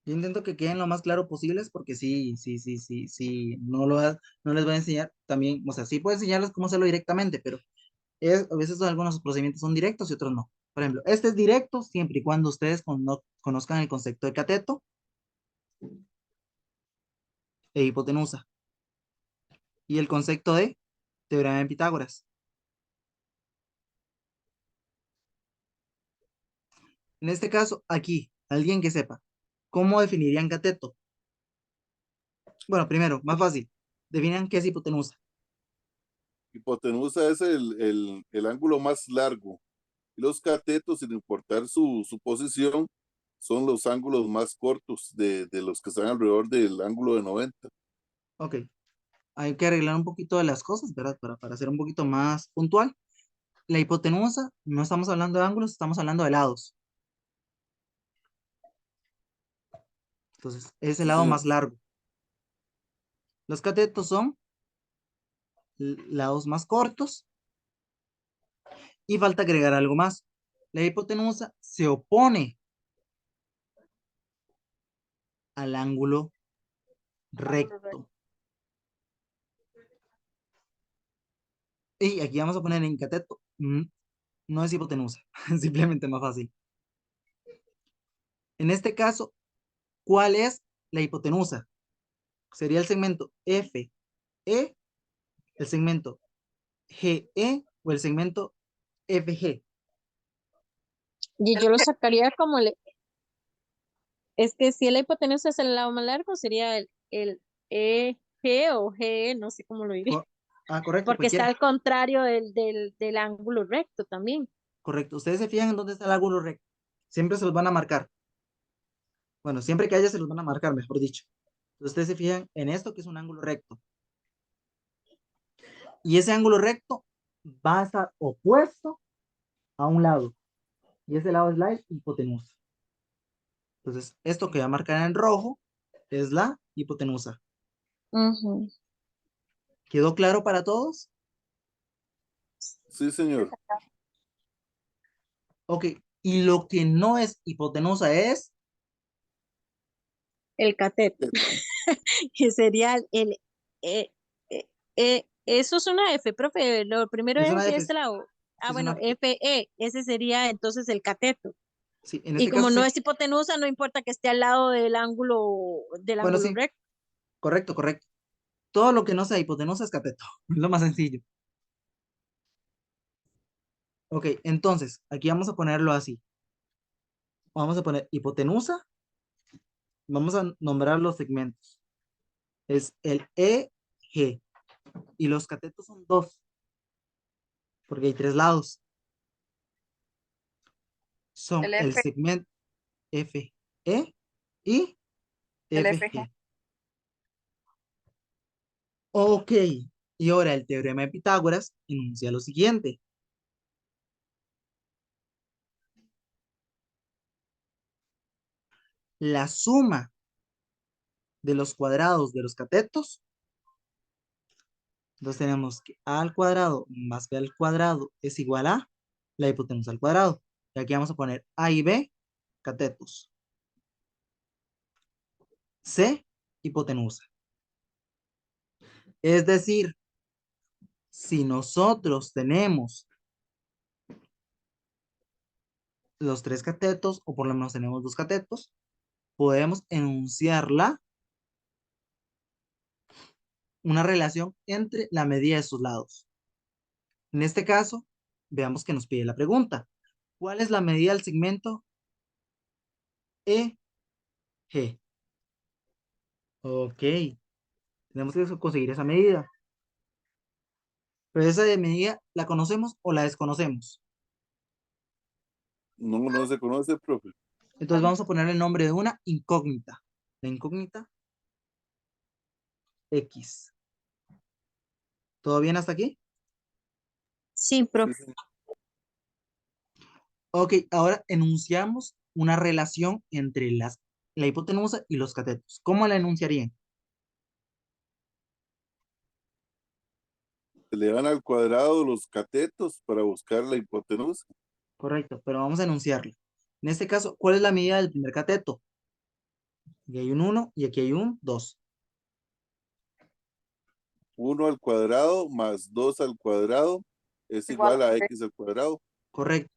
yo intento que queden lo más claro posibles porque sí, sí, sí, sí, sí, no les voy a enseñar también, o sea, sí puedo enseñarles cómo hacerlo directamente, pero a veces algunos procedimientos son directos y otros no. Por ejemplo, este es directo siempre y cuando ustedes conozcan el concepto de cateto e hipotenusa y el concepto de teorema de Pitágoras. En este caso, aquí, alguien que sepa, ¿cómo definirían cateto? Bueno, primero, más fácil, definan qué es hipotenusa. Hipotenusa es el ángulo más largo. Y los catetos, sin importar su posición, son los ángulos más cortos de los que están alrededor del ángulo de 90. Ok, hay que arreglar un poquito de las cosas, ¿verdad? Para ser un poquito más puntual. La hipotenusa, no estamos hablando de ángulos, estamos hablando de lados. Entonces, es el Sí, lado señor. más largo. Los catetos son lados más cortos. Y falta agregar algo más. La hipotenusa se opone al ángulo recto. Y aquí vamos a poner en cateto. No es hipotenusa, simplemente más fácil. En este caso, ¿cuál es la hipotenusa? Sería el segmento FE, el segmento GE o el segmento FG. Y yo lo sacaría como es que si la hipotenusa es el lado más largo, sería el EG o GE, no sé cómo lo diré, Correcto, porque está cualquiera. al contrario del ángulo recto también. Correcto. Ustedes se fijan en dónde está el ángulo recto. Siempre se los van a marcar. Bueno, siempre que haya se los van a marcar, mejor dicho. Entonces, ustedes se fijan en esto que es un ángulo recto. Y ese ángulo recto va a estar opuesto a un lado. Y ese lado es la hipotenusa. Entonces, esto que voy a marcar en rojo es la hipotenusa. Ujú. ¿Quedó claro para todos? Sí, señor. Ok. Y lo que no es hipotenusa es... El cateto, que sería eh, eh, eso es una F, profe. Lo primero Es es una de F. este lado. Sí, Ah, es bueno, una... FE, ese sería entonces el cateto. Sí, en Y este como caso no sí. es hipotenusa, no importa que esté al lado del Bueno, ángulo sí. recto. Correcto, correcto. Todo lo que no sea hipotenusa es cateto. Es lo más sencillo. Ok, entonces, aquí vamos a ponerlo así. Vamos a poner hipotenusa. Vamos a nombrar los segmentos. Es el EG. Y los catetos son dos, porque hay tres lados. Son El el F, segmento FE y el FG. FG. Ok, y ahora el teorema de Pitágoras enuncia lo siguiente. La suma de los cuadrados de los catetos. Entonces tenemos que A al cuadrado más B al cuadrado es igual a la hipotenusa al cuadrado. Y aquí vamos a poner A y B, catetos. C, hipotenusa. Es decir, si nosotros tenemos los tres catetos, o por lo menos tenemos dos catetos, podemos enunciarla una relación entre la medida de sus lados. En este caso, veamos que nos pide la pregunta. ¿Cuál es la medida del segmento EG? Ok, tenemos que conseguir esa medida. Pero esa de medida, ¿la conocemos o la desconocemos? No, no se conoce, profe. Entonces vamos a poner el nombre de una incógnita. La incógnita X. ¿Todo bien hasta aquí? Sí, Sí, profe. señor. Ok, ahora enunciamos una relación entre la hipotenusa y los catetos. ¿Cómo la enunciarían? Se le van al cuadrado los catetos para buscar la hipotenusa. Correcto, pero vamos a enunciarla. En este caso, ¿cuál es la medida del primer cateto? Aquí hay un 1 y aquí hay un 2. 1 al cuadrado más 2 al cuadrado es Igual igual a a B. X al cuadrado. Correcto.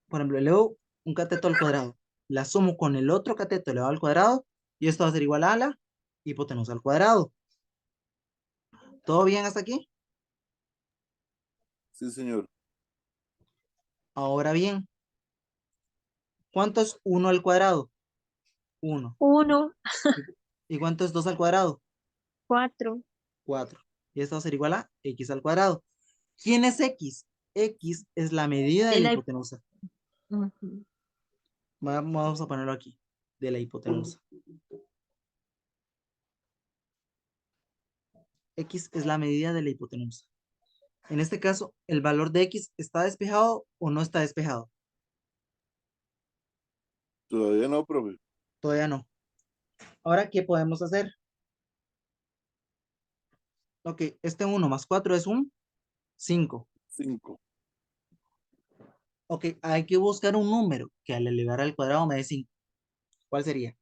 Por ejemplo, leo un cateto al cuadrado. La sumo con el otro cateto elevado al cuadrado y esto va a ser igual a la hipotenusa al cuadrado. ¿Todo bien hasta aquí? Sí, señor. Ahora bien, ¿cuánto es 1 al cuadrado? 1. 1, ¿Y cuánto es 2 al cuadrado? 4. 4. Y esto va a ser igual a X al cuadrado. ¿Quién es X? X es la medida de De la la... hipotenusa. Ujú. Vamos a ponerlo aquí, de la hipotenusa. X es la medida de la hipotenusa. En este caso, ¿el valor de X está despejado o no está despejado? Todavía no, profe. Todavía no. Ahora, ¿qué podemos hacer? Ok, este 1 más 4 es un 5. 5. Ok, hay que buscar un número que al elevar al cuadrado me dé 5. ¿Cuál sería?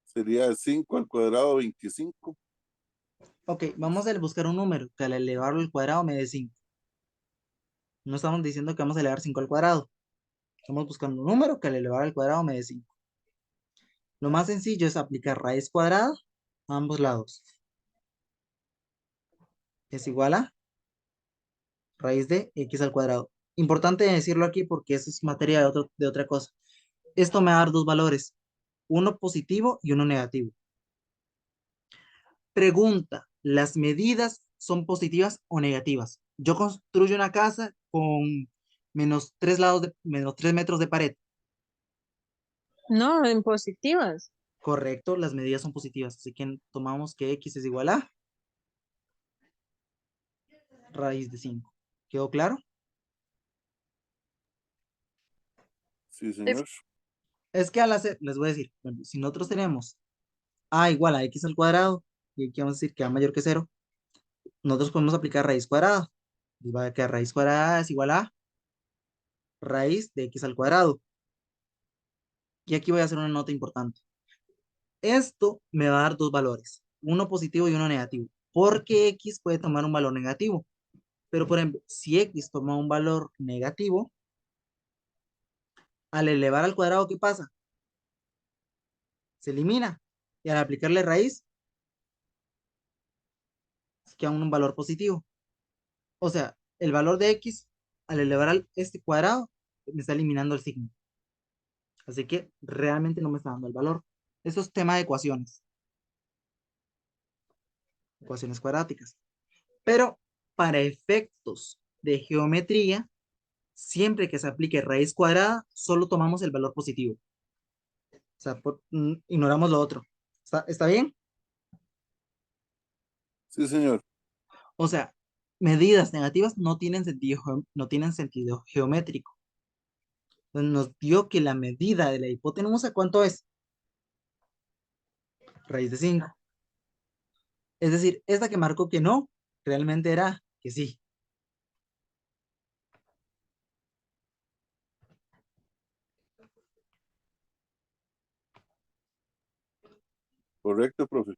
Sería 5 al cuadrado 25. Ok, vamos a buscar un número que al elevarlo al cuadrado me dé 5. No estamos diciendo que vamos a elevar 5 al cuadrado. Estamos buscando un número que al elevar al cuadrado me dé 5. Lo más sencillo es aplicar raíz cuadrada a ambos lados. Es igual a raíz de x al cuadrado. Importante decirlo aquí porque eso es materia de otra cosa. Esto me va a dar dos valores, uno positivo y uno negativo. Pregunta, ¿las medidas son positivas o negativas? Yo construyo una casa con menos 3 metros de pared. No, en positivas. Correcto, las medidas son positivas. Así que tomamos que x es igual a raíz de 5. ¿Quedó claro? Sí, señor. Es que al hacer, les voy a decir, bueno, si nosotros tenemos a igual a x al cuadrado, y aquí vamos a decir que a mayor que 0, nosotros podemos aplicar raíz cuadrada. Y va a quedar raíz cuadrada es igual a raíz de x al cuadrado. Y aquí voy a hacer una nota importante. Esto me va a dar dos valores, uno positivo y uno negativo, porque x puede tomar un valor negativo. Pero, por ejemplo, si x toma un valor negativo, al elevar al cuadrado, ¿qué pasa? Se elimina. Y al aplicarle raíz, queda un valor positivo. O sea, el valor de x, al elevar este cuadrado, me está eliminando el signo. Así que realmente no me está dando el valor. Eso es tema de ecuaciones. Ecuaciones cuadráticas. Pero para efectos de geometría, siempre que se aplique raíz cuadrada, solo tomamos el valor positivo. O sea, ignoramos lo otro. ¿Está bien? Sí, señor. O sea, medidas negativas no tienen sentido geométrico. Entonces nos dio que la medida de la hipotenusa, ¿cuánto es? Raíz de 5. Es decir, esta que marcó que no, realmente era que sí. Correcto, profe.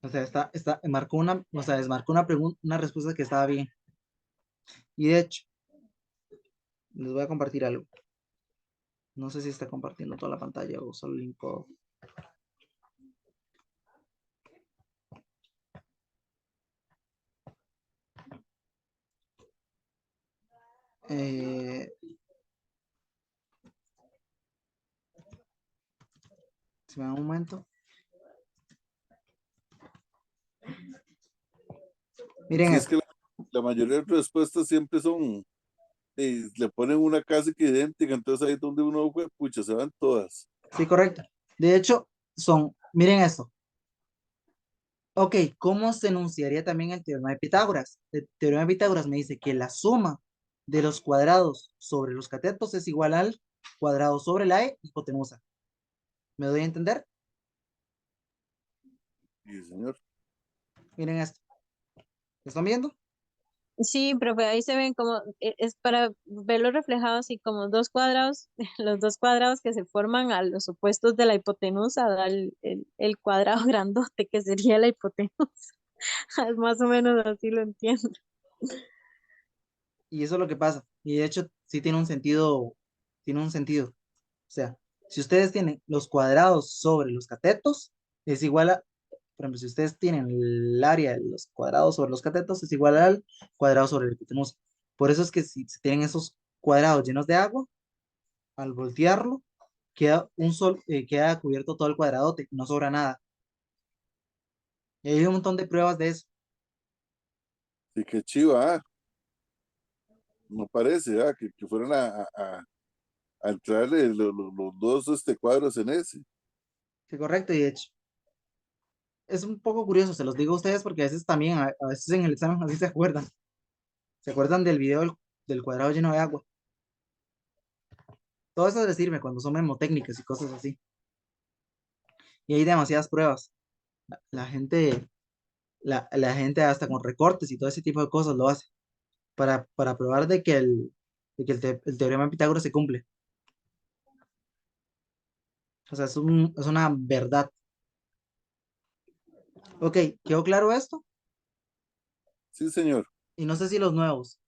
O sea, o sea, desmarcó una pregunta, una respuesta que estaba bien. Y de hecho, les voy a compartir algo. No sé si está compartiendo toda la pantalla o solo el link. Eh, si me da un momento. Miren Si es esto. que la mayoría de respuestas siempre son, le ponen una casi que idéntica, entonces ahí es donde uno, pucha, se van todas. Sí, correcto. De hecho, miren esto. Ok, ¿cómo se enunciaría también el teorema de Pitágoras? El teorema de Pitágoras me dice que la suma de los cuadrados sobre los catetos es igual al cuadrado sobre la hipotenusa. ¿Me doy a entender? Sí, señor. Miren esto. ¿Lo están viendo? Sí, profe, ahí se ven como, es para verlo reflejado así como dos cuadrados, los dos cuadrados que se forman a los opuestos de la hipotenusa, da el cuadrado grandote que sería la hipotenusa. Es más o menos así lo entiendo. Y eso es lo que pasa. Y de hecho, sí tiene un sentido, tiene un sentido. O sea, si ustedes tienen los cuadrados sobre los catetos, es igual a, por ejemplo, si ustedes tienen el área de los cuadrados sobre los catetos, es igual al cuadrado sobre la hipotenusa. Por eso es que si tienen esos cuadrados llenos de agua, al voltearlo, queda cubierto todo el cuadradote, no sobra nada. Y hay un montón de pruebas de eso. Sí, qué chiva, no parece, que fueran a entrarle los dos cuadros en ese. Sí, correcto, y de hecho, es un poco curioso, se los digo a ustedes porque a veces también, a veces en el examen así se acuerdan. ¿Se acuerdan del video del cuadrado lleno de agua? Todo eso les sirve cuando son memotécnicas y cosas así. y hay demasiadas pruebas. La gente, la gente hasta con recortes y todo ese tipo de cosas lo hace para probar de que el teorema de Pitágoras se cumple. O sea, es una verdad. Ok, ¿quedó claro esto? Sí, señor. Y no sé si los nuevos,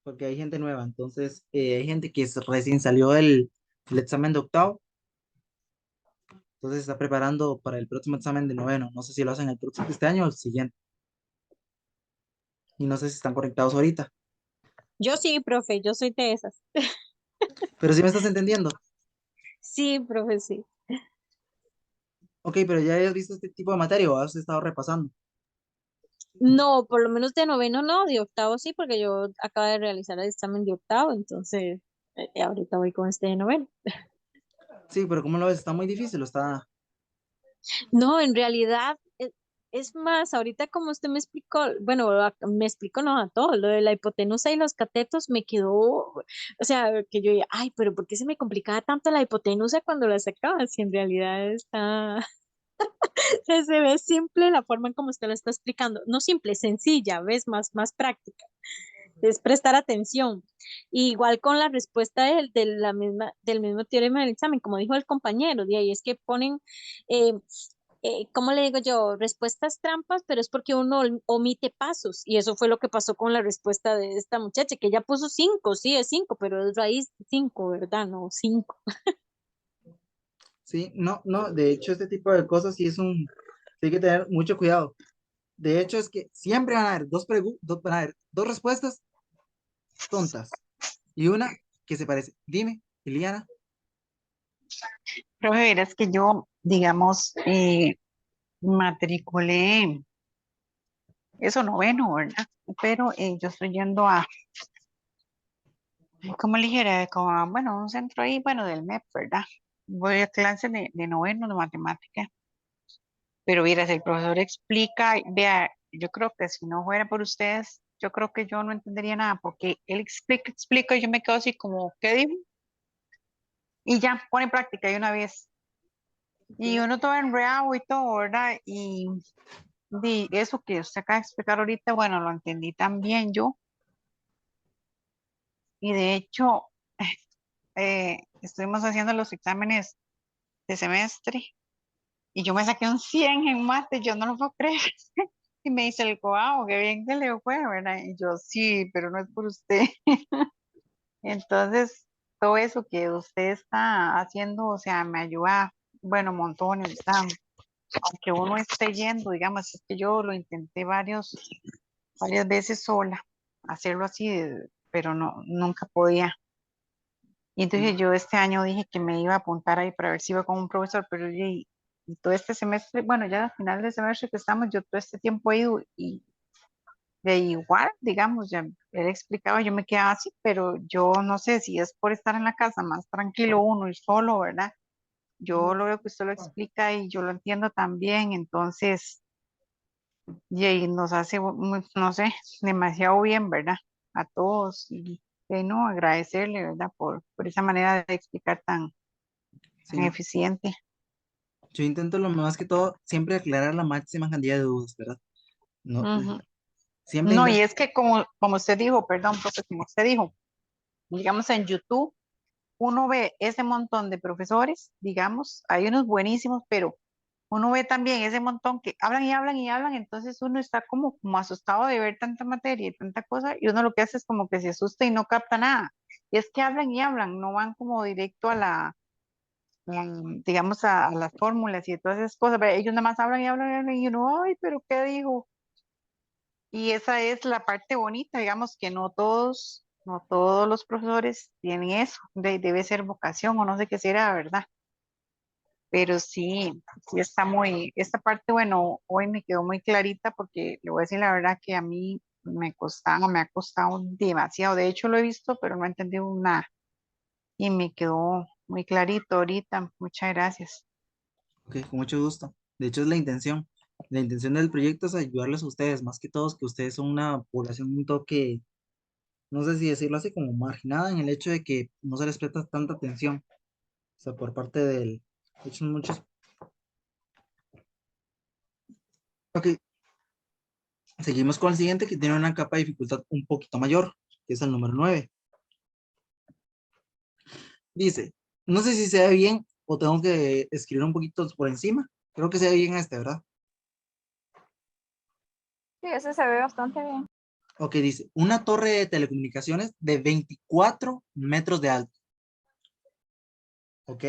porque hay gente nueva, entonces hay gente que recién salió el examen de octavo, entonces se está preparando para el próximo examen de noveno. No sé si lo hacen el próximo este año o el siguiente. Y no sé si están conectados ahorita. Yo sí, profe, yo soy de esas. Pero sí me estás entendiendo. Sí, profe, sí. Ok, pero ya habías visto este tipo de materia o has estado repasando. No, por lo menos de noveno no, de octavo sí, porque yo acabo de realizar el examen de octavo, entonces ahorita voy con este de noveno. Sí, pero ¿cómo lo ves? Está muy difícil, o está. No, en realidad es más, ahorita como usted me explicó, bueno, me explicó no a todo, lo de la hipotenusa y los catetos me quedó, o sea, que yo dije, ay, pero ¿por qué se me complicaba tanto la hipotenusa cuando la sacaba? Si en realidad está, se ve simple la forma en como usted lo está explicando, no simple, sencilla, ves, más práctica. Es prestar atención. Y igual con la respuesta del mismo teorema del examen, como dijo el compañero, de ahí es que ponen, eh, ¿cómo le digo yo? Respuestas trampas, pero es porque uno omite pasos. Y eso fue lo que pasó con la respuesta de esta muchacha, que ella puso 5, sí, es 5, pero es raíz 5, ¿verdad? No, 5. Sí, no, no, de hecho este tipo de cosas sí hay que tener mucho cuidado. De hecho es que siempre van a haber van a haber dos respuestas tontas y una que se parece. Dime, Eliana. Profe, verás que yo, digamos, matriculé eso noveno, ¿verdad? Pero yo estoy yendo a, ¿cómo le dijera? Como a, bueno, un centro ahí, bueno, del MEP, ¿verdad? Voy a clase de noveno de matemática, pero vieras, el profesor explica, vea, yo creo que si no fuera por ustedes, yo creo que yo no entendería nada, porque él explica y yo me quedo así como, ¿qué dijo? Y ya, pone en práctica de una vez. Y uno todo enredado y todo, ¿verdad? Y eso que usted acaba de explicar ahorita, bueno, lo entendí también yo. Y de hecho, estuvimos haciendo los exámenes de semestre y yo me saqué un 100 en mate, yo no lo puedo creer. Y me dice el wow, qué bien que le fue, ¿verdad? Y yo, sí, pero no es por usted. Entonces, todo eso que usted está haciendo, o sea, me ayuda, bueno, montones, ¿verdad? Aunque uno esté yendo, digamos, es que yo lo intenté varias veces sola, hacerlo así, pero no, nunca podía. Y entonces Sí, yo este año dije que me iba a apuntar ahí para ver si iba con un profesor, pero y todo este semestre, bueno, ya al final del semestre que estamos, yo todo este tiempo he ido y de igual, digamos, ya él explicaba, yo me quedaba así, pero yo no sé si es por estar en la casa más tranquilo uno y solo, ¿verdad? Yo lo veo que usted lo explica y yo lo entiendo también, entonces, y ahí nos hace, no sé, demasiado bien, ¿verdad? A todos y no, agradecerle, ¿verdad? Por esa manera de explicar tan sí. eficiente. Yo intento lo más que todo siempre aclarar la máxima cantidad de dudas, ¿verdad? No, Ujú. siempre No, y intento. es que como usted dijo, perdón, profe, como usted dijo, digamos en YouTube, uno ve ese montón de profesores, digamos, hay unos buenísimos, pero uno ve también ese montón que hablan y hablan y hablan, entonces uno está como asustado de ver tanta materia y tanta cosa, y uno lo que hace es como que se asusta y no capta nada. Y es que hablan y hablan, no van como directo digamos, a las fórmulas y todas esas cosas, pero ellos nada más hablan y hablan y hablan, y uno, ay, pero ¿qué dijo? Y esa es la parte bonita, digamos que no todos los profesores tienen eso, debe ser vocación o no sé qué será, ¿verdad? Pero sí, sí está esta parte, bueno, hoy me quedó muy clarita porque le voy a decir la verdad que a mí me ha costado demasiado. De hecho lo he visto, pero no he entendido nada. Y me quedó muy clarito ahorita. Muchas gracias. Ok, con mucho gusto. De hecho, es la intención. La intención del proyecto es ayudarles a ustedes, más que todos, que ustedes son una población un toque, no sé si decirlo así, como marginada en el hecho de que no se les presta tanta atención. O sea, por parte del. De hecho, muchos Ok, seguimos con el siguiente que tiene una capa de dificultad un poquito mayor, que es el número 9. Dice, no sé si se ve bien o tengo que escribir un poquito por encima. Creo que se ve bien este, ¿verdad? Sí, ese se ve bastante bien. Ok, dice, una torre de telecomunicaciones de 24 metros de alto. Ok,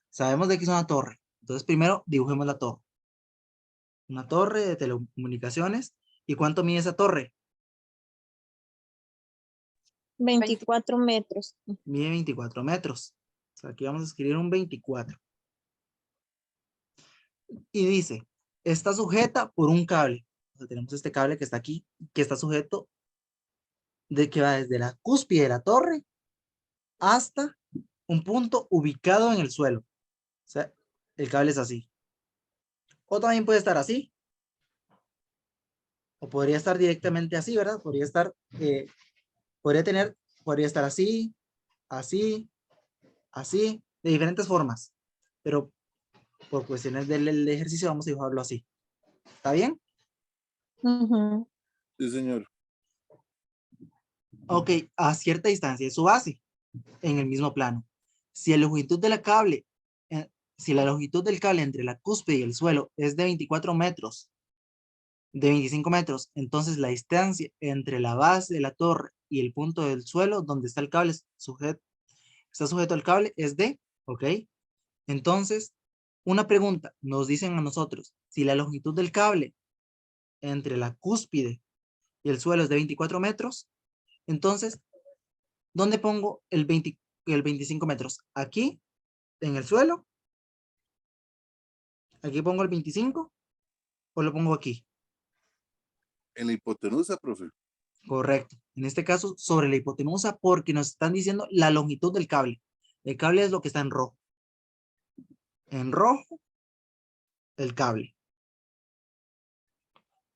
sabemos de que es una torre. Entonces primero dibujemos la torre. Una torre de telecomunicaciones. ¿Y cuánto mide esa torre? 24 metros. Mide 24 metros. O sea, aquí vamos a escribir un 24. Y dice, está sujeta por un cable. O sea, tenemos este cable que está aquí, que está sujeto, de que va desde la cúspide de la torre hasta un punto ubicado en el suelo. O sea, el cable es así. O también puede estar así. O podría estar directamente así, ¿verdad? Podría estar, podría estar así, así, así, de diferentes formas. Pero por cuestiones del ejercicio vamos a dibujarlo así. ¿Está bien? Ujú. Sí, señor. Ok, a cierta distancia de su base, en el mismo plano. Si la longitud de la cable, si la longitud del cable entre la cúspide y el suelo es de 24 metros, de 25 metros, entonces la distancia entre la base de la torre y el punto del suelo donde está el cable está sujeto al cable es de, ¿ok? Entonces, una pregunta, nos dicen a nosotros, si la longitud del cable entre la cúspide y el suelo es de 24 metros, entonces, ¿dónde pongo el 25 metros? ¿Aquí, en el suelo? ¿Aquí pongo el 25 o lo pongo aquí? En la hipotenusa, profe. Correcto. En este caso, sobre la hipotenusa, porque nos están diciendo la longitud del cable. El cable es lo que está en rojo. En rojo, el cable.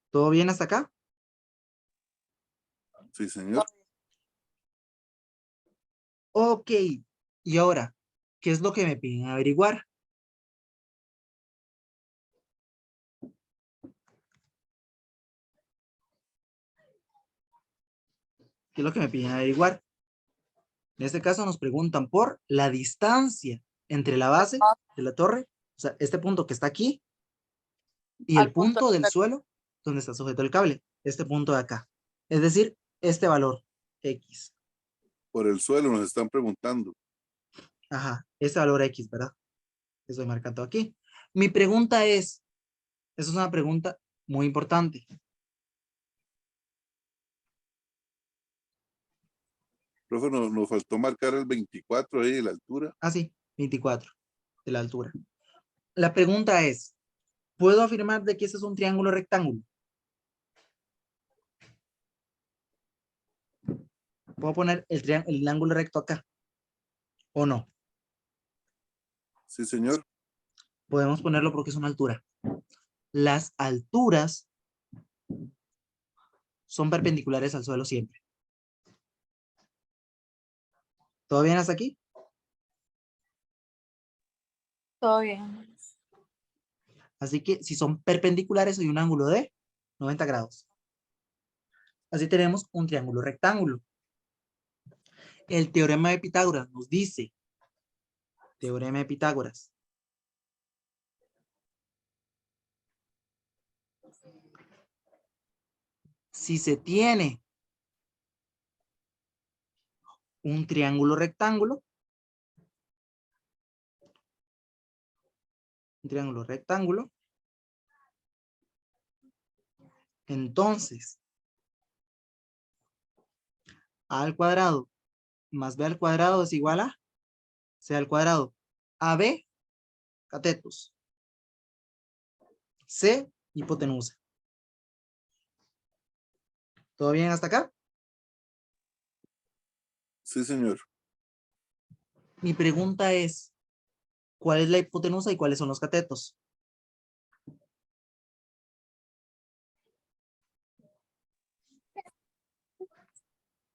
¿Todo bien hasta acá? Sí, señor. Ok. Y ahora, ¿qué es lo que me piden averiguar? ¿Qué es lo que me piden averiguar? En este caso nos preguntan por la distancia entre la base de la torre, o sea, este punto que está aquí, y el punto del suelo donde está sujeto el cable, este punto de acá. Es decir, este valor, X. Por el suelo nos están preguntando. Ajá, este valor X, ¿verdad? Estoy marcando aquí. Mi pregunta es, esa es una pregunta muy importante. Profe, nos faltó marcar el 24 ahí de la altura. Ah, sí, 24 de la altura. La pregunta es, ¿puedo afirmar de que este es un triángulo rectángulo? ¿Puedo poner el ángulo recto acá? ¿O no? Sí, señor. Podemos ponerlo porque es una altura. Las alturas son perpendiculares al suelo siempre. ¿Todo bien hasta aquí? Todo bien. Así que si son perpendiculares hay un ángulo de 90 grados. Así tenemos un triángulo rectángulo. El teorema de Pitágoras nos dice, teorema de Pitágoras, si se tiene un triángulo rectángulo, entonces a al cuadrado más b al cuadrado es igual a c al cuadrado. AB, catetos. C, hipotenusa. ¿Todo bien hasta acá? Sí, señor. Mi pregunta es, ¿cuál es la hipotenusa y cuáles son los catetos?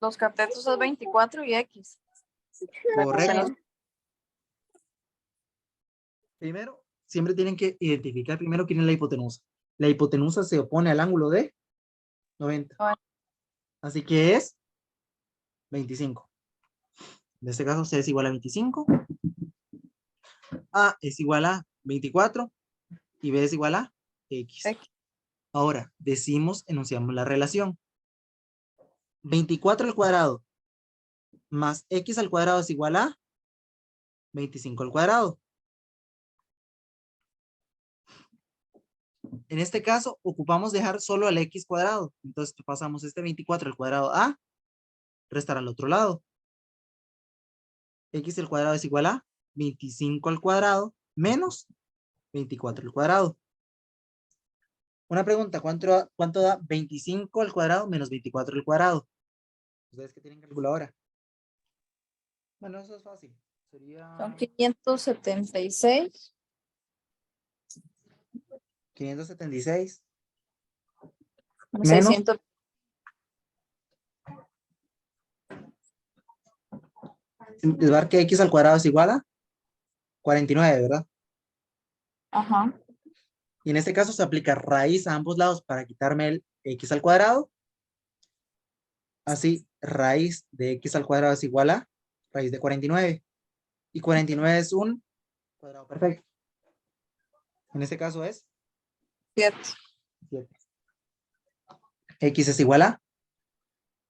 Los catetos es 24 y X. Correcto. Primero, siempre tienen que identificar primero quién es la hipotenusa. La hipotenusa se opone al ángulo de 90. Así que es 25. En este caso, C es igual a 25. A es igual a 24. Y B es igual a X. Ahora, enunciamos la relación. 24 al cuadrado más X al cuadrado es igual a 25 al cuadrado. En este caso, ocupamos dejar solo el X cuadrado. Entonces, pasamos este 24 al cuadrado a restar al otro lado. X al cuadrado es igual a 25 al cuadrado menos 24 al cuadrado. Una pregunta, ¿cuánto da 25 al cuadrado menos 24 al cuadrado? ¿Ustedes qué tienen calculadora? Bueno, eso es fácil. Sería Son 576. 576 menos 600. les va a dar que X al cuadrado es igual a 49, ¿verdad? Ajá. Y en este caso se aplica raíz a ambos lados para quitarme el X al cuadrado. Así, raíz de X al cuadrado es igual a raíz de 49. Y 49 es un cuadrado perfecto. En este caso es 7. 7. X es igual a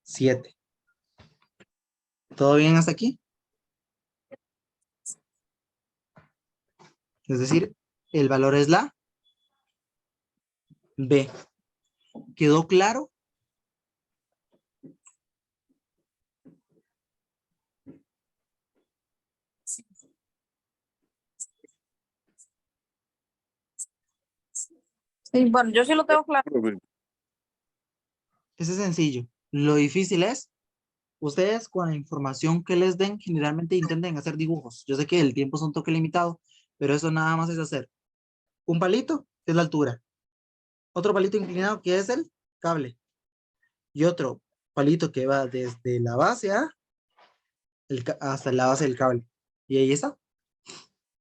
7. ¿Todo bien hasta aquí? Es decir, el valor es la B. ¿Quedó claro? Sí, bueno, yo sí lo tengo claro. Profe. Ese es sencillo. Lo difícil es, ustedes con la información que les den, generalmente intenten hacer dibujos. Yo sé que el tiempo es un toque limitado, pero eso nada más es hacer un palito, que es la altura. Otro palito inclinado, que es el cable. Y otro palito que va desde la base hasta la base del cable. Y ahí está.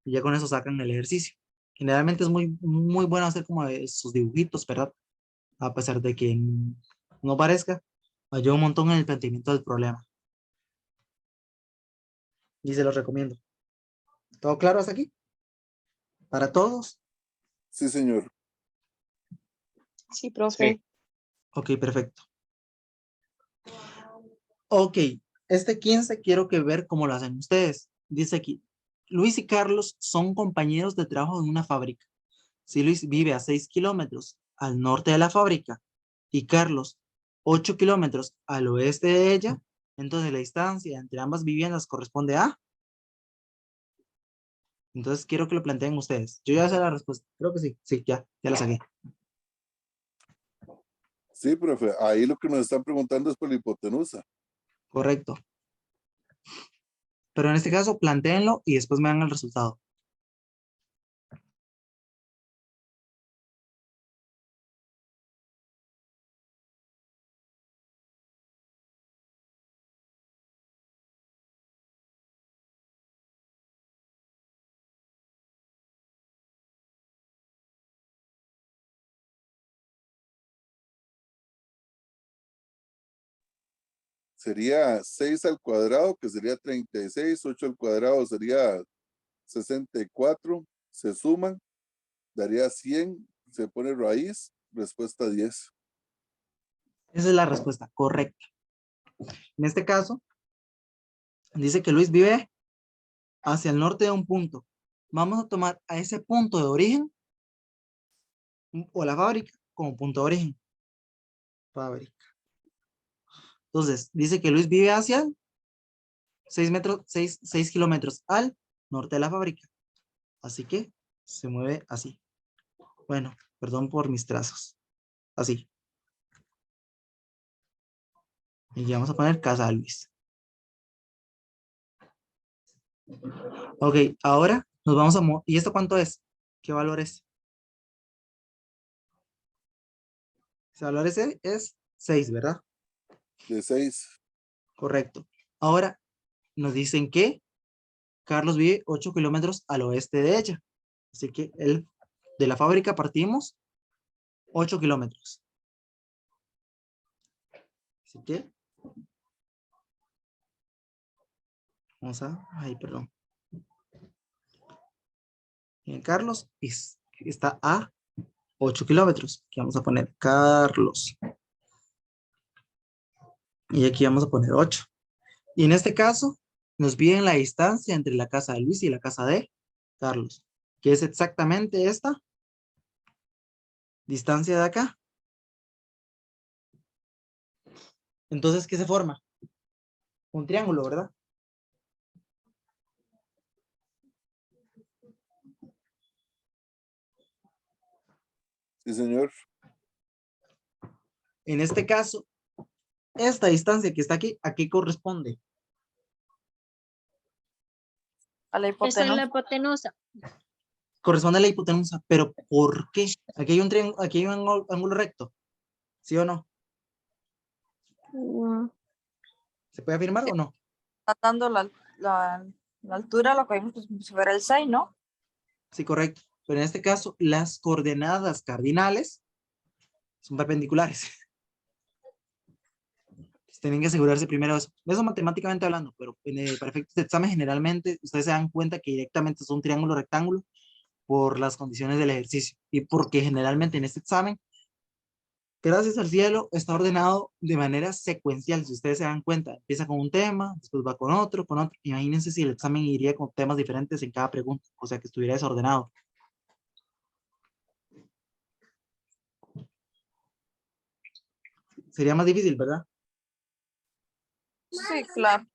Y ya con eso sacan el ejercicio. Generalmente es muy, muy bueno hacer como sus dibujitos, ¿verdad? A pesar de que no parezca, ayuda un montón en el planteamiento del problema. Y se los recomiendo. ¿Todo claro hasta aquí? ¿Para todos? Sí, señor. Sí, profe. Ok, perfecto. Ok, este 15 quiero que ver cómo lo hacen ustedes. Dice aquí, Luis y Carlos son compañeros de trabajo en una fábrica. Si Luis vive a 6 kilómetros al norte de la fábrica y Carlos 8 kilómetros al oeste de ella, entonces la distancia entre ambas viviendas corresponde a... Entonces quiero que lo planteen ustedes. Yo ya sé la respuesta. Creo que sí. Sí, ya la saqué. Sí, profe. Ahí lo que nos están preguntando es por la hipotenusa. Correcto. Pero en este caso, plantéenlo y después me dan el resultado. Sería 6 al cuadrado, que sería 36. 8 al cuadrado sería 64. Se suman, daría 100. Se pone raíz, respuesta 10. Esa es la respuesta correcta. En este caso, dice que Luis vive hacia el norte de un punto. Vamos a tomar a ese punto de origen o la fábrica como punto de origen. Fábrica. Entonces, dice que Luis vive hacia 6 kilómetros al norte de la fábrica. Así que se mueve así. Bueno, perdón por mis trazos. Así. Y ya vamos a poner casa de Luis. Ok, ahora nos vamos a mover. ¿Y esto cuánto es? ¿Qué valor es? Ese valor es 6, ¿verdad? De 6. Correcto. Ahora nos dicen que Carlos vive 8 kilómetros al oeste de ella. Así que de la fábrica partimos 8 kilómetros. Así que vamos a, ay, perdón. Carlos está a 8 kilómetros. Aquí vamos a poner Carlos. Y aquí vamos a poner 8. Y en este caso, nos piden la distancia entre la casa de Luis y la casa de Carlos, que es exactamente esta distancia de acá. Entonces, ¿qué se forma? Un triángulo, ¿verdad? Sí, señor. En este caso, esta distancia que está aquí, ¿a qué corresponde? A la Esa es la hipotenusa. hipotenusa. Corresponde a la hipotenusa, pero ¿por qué? Aquí hay un triángulo, aquí hay un ángulo recto, ¿sí o no? Mm, ¿Se puede afirmar o no? Está dando la altura, lo que vimos pues, si fuera el 6, ¿no? Sí, correcto. Pero en este caso, las coordenadas cardinales son perpendiculares. Tienen que asegurarse primero eso. Eso matemáticamente hablando, pero para efectos de examen generalmente ustedes se dan cuenta que directamente es un triángulo rectángulo por las condiciones del ejercicio y porque generalmente en este examen, gracias al cielo, está ordenado de manera secuencial. Si ustedes se dan cuenta, empieza con un tema, después va con otro, con otro. Imagínense si el examen iría con temas diferentes en cada pregunta, o sea que estuviera desordenado. Sería más difícil, ¿verdad? Sí, claro.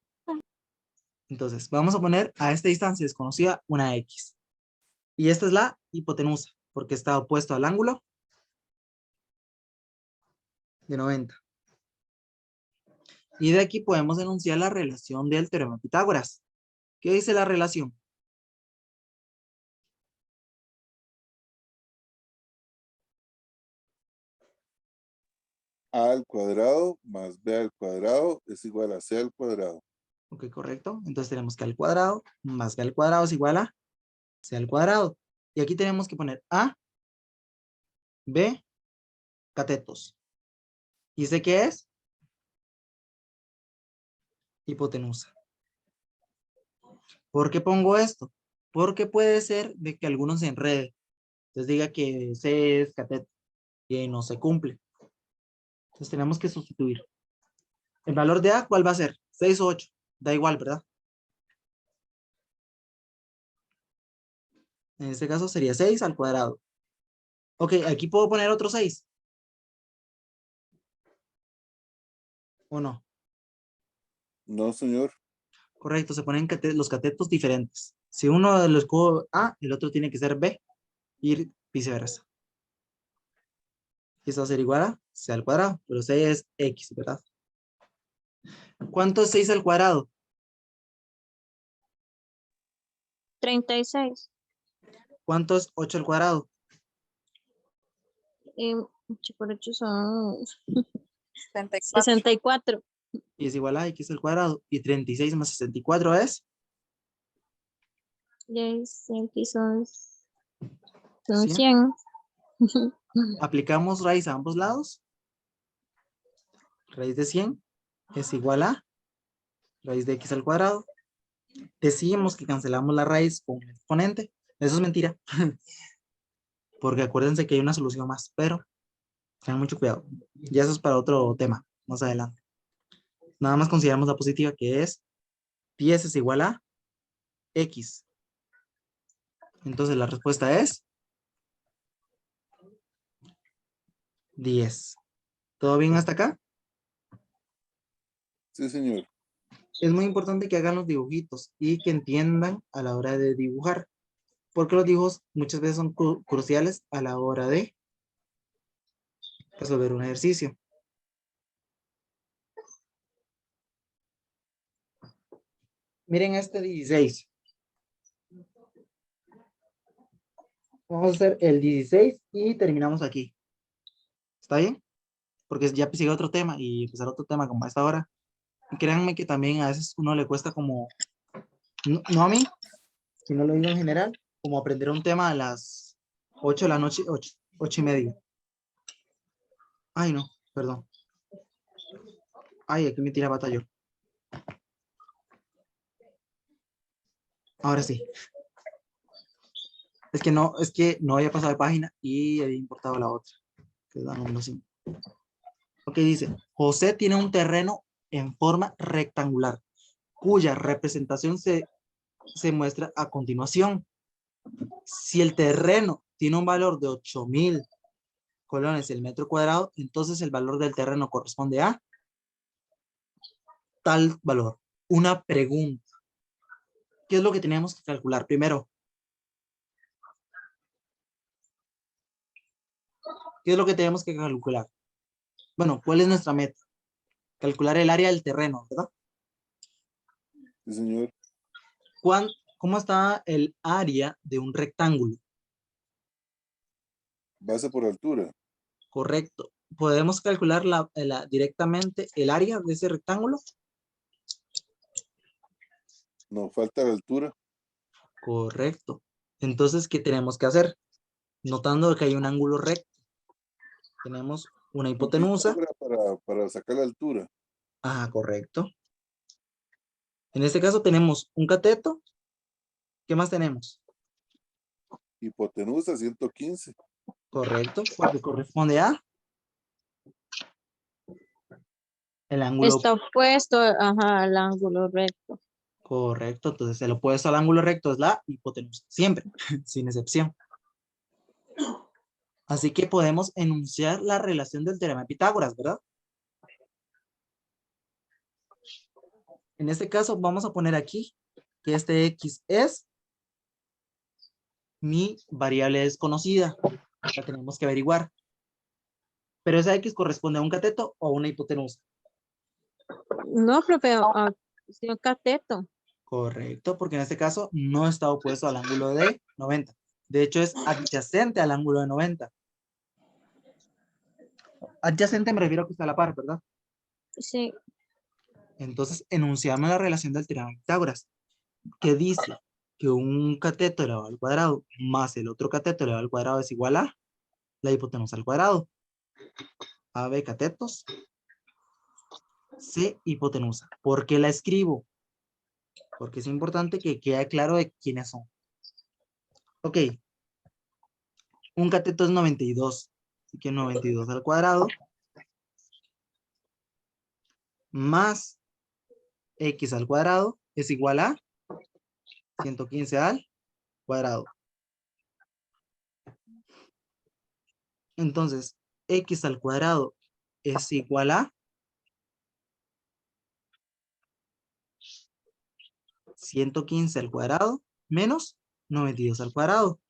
Entonces, vamos a poner a esta distancia desconocida una X. Y esta es la hipotenusa, porque está opuesto al ángulo de 90. Y de aquí podemos enunciar la relación del teorema de Pitágoras. ¿Qué dice la relación? A al cuadrado más B al cuadrado es igual a C al cuadrado. Ok, correcto. Entonces tenemos que al cuadrado más b al cuadrado es igual a c al cuadrado. Y aquí tenemos que poner a, b, catetos. ¿Y sé qué es? Hipotenusa. ¿Por qué pongo esto? Porque puede ser de que algunos se enrede. Entonces diga que c es cateto y no se cumple. Entonces tenemos que sustituir. ¿El valor de a cuál va a ser? 6 o 8. Da igual, ¿verdad? En este caso sería 6 al cuadrado. Ok, aquí puedo poner otro 6. ¿O no? No, señor. Correcto, se ponen los catetos diferentes. Si uno de los escoge A, el otro tiene que ser B y viceversa. Y esto va a ser igual a C al cuadrado, pero C es X, ¿verdad? ¿Cuánto es 6 al cuadrado? 36. ¿Cuánto es 8 al cuadrado? 8 por 8 son 74. 64. Y es igual a X al cuadrado. Y 36 más 64 es Y aquí son 100. 100. Aplicamos raíz a ambos lados. Raíz de 100 es igual a raíz de X al cuadrado. Decimos que cancelamos la raíz con el exponente. Eso es mentira. Porque acuérdense que hay una solución más, pero tengan mucho cuidado. Ya eso es para otro tema, más adelante. Nada más consideramos la positiva, que es 10 es igual a X. Entonces la respuesta es 10. ¿Todo bien hasta acá? Sí, señor. Es muy importante que hagan los dibujitos y que entiendan a la hora de dibujar, porque los dibujos muchas veces son cruciales a la hora de resolver un ejercicio. Miren este 16. Vamos a hacer el 16 y terminamos aquí. ¿Está bien? Porque ya sigue otro tema y empezar otro tema como a esta hora. Y créanme que también a veces uno le cuesta como, no a mí, sino lo digo en general, como aprender un tema a las 8 de la noche, 8:30. Ay, no, perdón. Ay, aquí me tira batallón. Ahora sí. Es que no había pasado de página y había importado la otra. Que es la número 5. Ok, dice, José tiene un terreno en forma rectangular, cuya representación se muestra a continuación. Si el terreno tiene un valor de 8,000 colones el metro cuadrado, entonces el valor del terreno corresponde a tal valor. Una pregunta. ¿Qué es lo que teníamos que calcular primero? ¿Qué es lo que tenemos que calcular? Bueno, ¿cuál es nuestra meta? Calcular el área del terreno, ¿verdad? Sí, señor. ¿Cómo está el área de un rectángulo? Base por altura. Correcto. ¿Podemos calcular directamente el área de ese rectángulo? Nos falta la altura. Correcto. Entonces, ¿qué tenemos que hacer? Notando que hay un ángulo recto. Tenemos una hipotenusa. Para sacar la altura. Ah, correcto. En este caso tenemos un cateto. ¿Qué más tenemos? Hipotenusa 115. Correcto, porque corresponde a el ángulo. Está opuesto, ajá, al ángulo recto. Correcto, entonces el opuesto al ángulo recto es la hipotenusa, siempre, sin excepción. Así que podemos enunciar la relación del teorema de Pitágoras, ¿verdad? En este caso vamos a poner aquí que este X es mi variable desconocida. La tenemos que averiguar. Pero esa X corresponde a un cateto o a una hipotenusa. No, profe, sí, un cateto. Correcto, porque en este caso no está opuesto al ángulo de 90. De hecho, es adyacente al ángulo de 90. Adyacente me refiero a que está a la par, ¿verdad? Sí. Entonces, enunciamos la relación del teorema de Pitágoras, que dice que un cateto elevado al cuadrado más el otro cateto elevado al cuadrado es igual a la hipotenusa al cuadrado. AB catetos, C hipotenusa. ¿Por qué la escribo? Porque es importante que quede claro de quiénes son. Ok. Un cateto es 92. Así que 92 al cuadrado más X al cuadrado es igual a 115 al cuadrado. Entonces, X al cuadrado es igual a 115 al cuadrado menos 92 al cuadrado.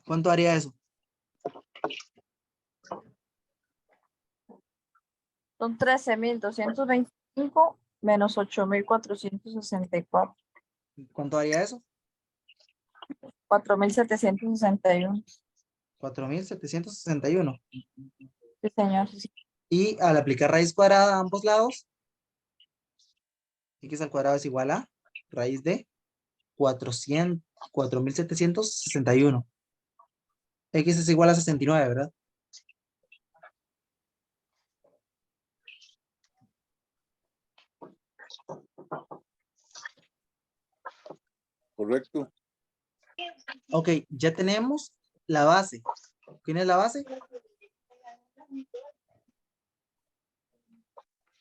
¿Cuánto haría eso? Son 13.225 menos 8.464. ¿Cuánto haría eso? 4.761. 4,761. Sí, señor. Sí. Y al aplicar raíz cuadrada a ambos lados, X al cuadrado es igual a raíz de 4,761. X es igual a 69, ¿verdad? Correcto. Ok, ya tenemos la base. ¿Quién es la base?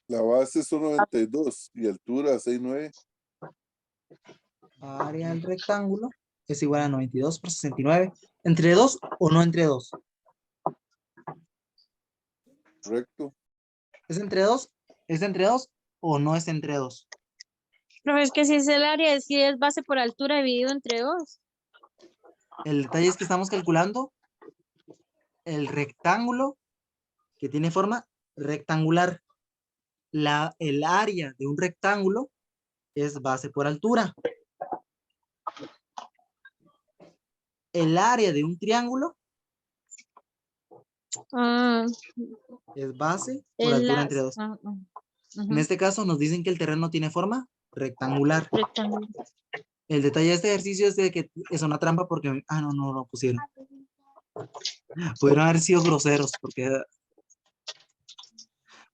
La base son 92 y altura 6,9. Área del rectángulo es igual a 92 por 69. ¿Entre 2 o no entre 2? Correcto. ¿Es entre 2? ¿Es entre 2 o no es entre 2? Pero es que si es el área, si es base por altura dividido entre 2. El detalle es que estamos calculando el rectángulo que tiene forma rectangular. El área de un rectángulo es base por altura. El área de un triángulo es base por altura entre 2. En este caso nos dicen que el terreno tiene forma rectangular. El detalle de este ejercicio es de que es una trampa porque... Ah, no lo pusieron. Pudieron haber sido groseros, porque,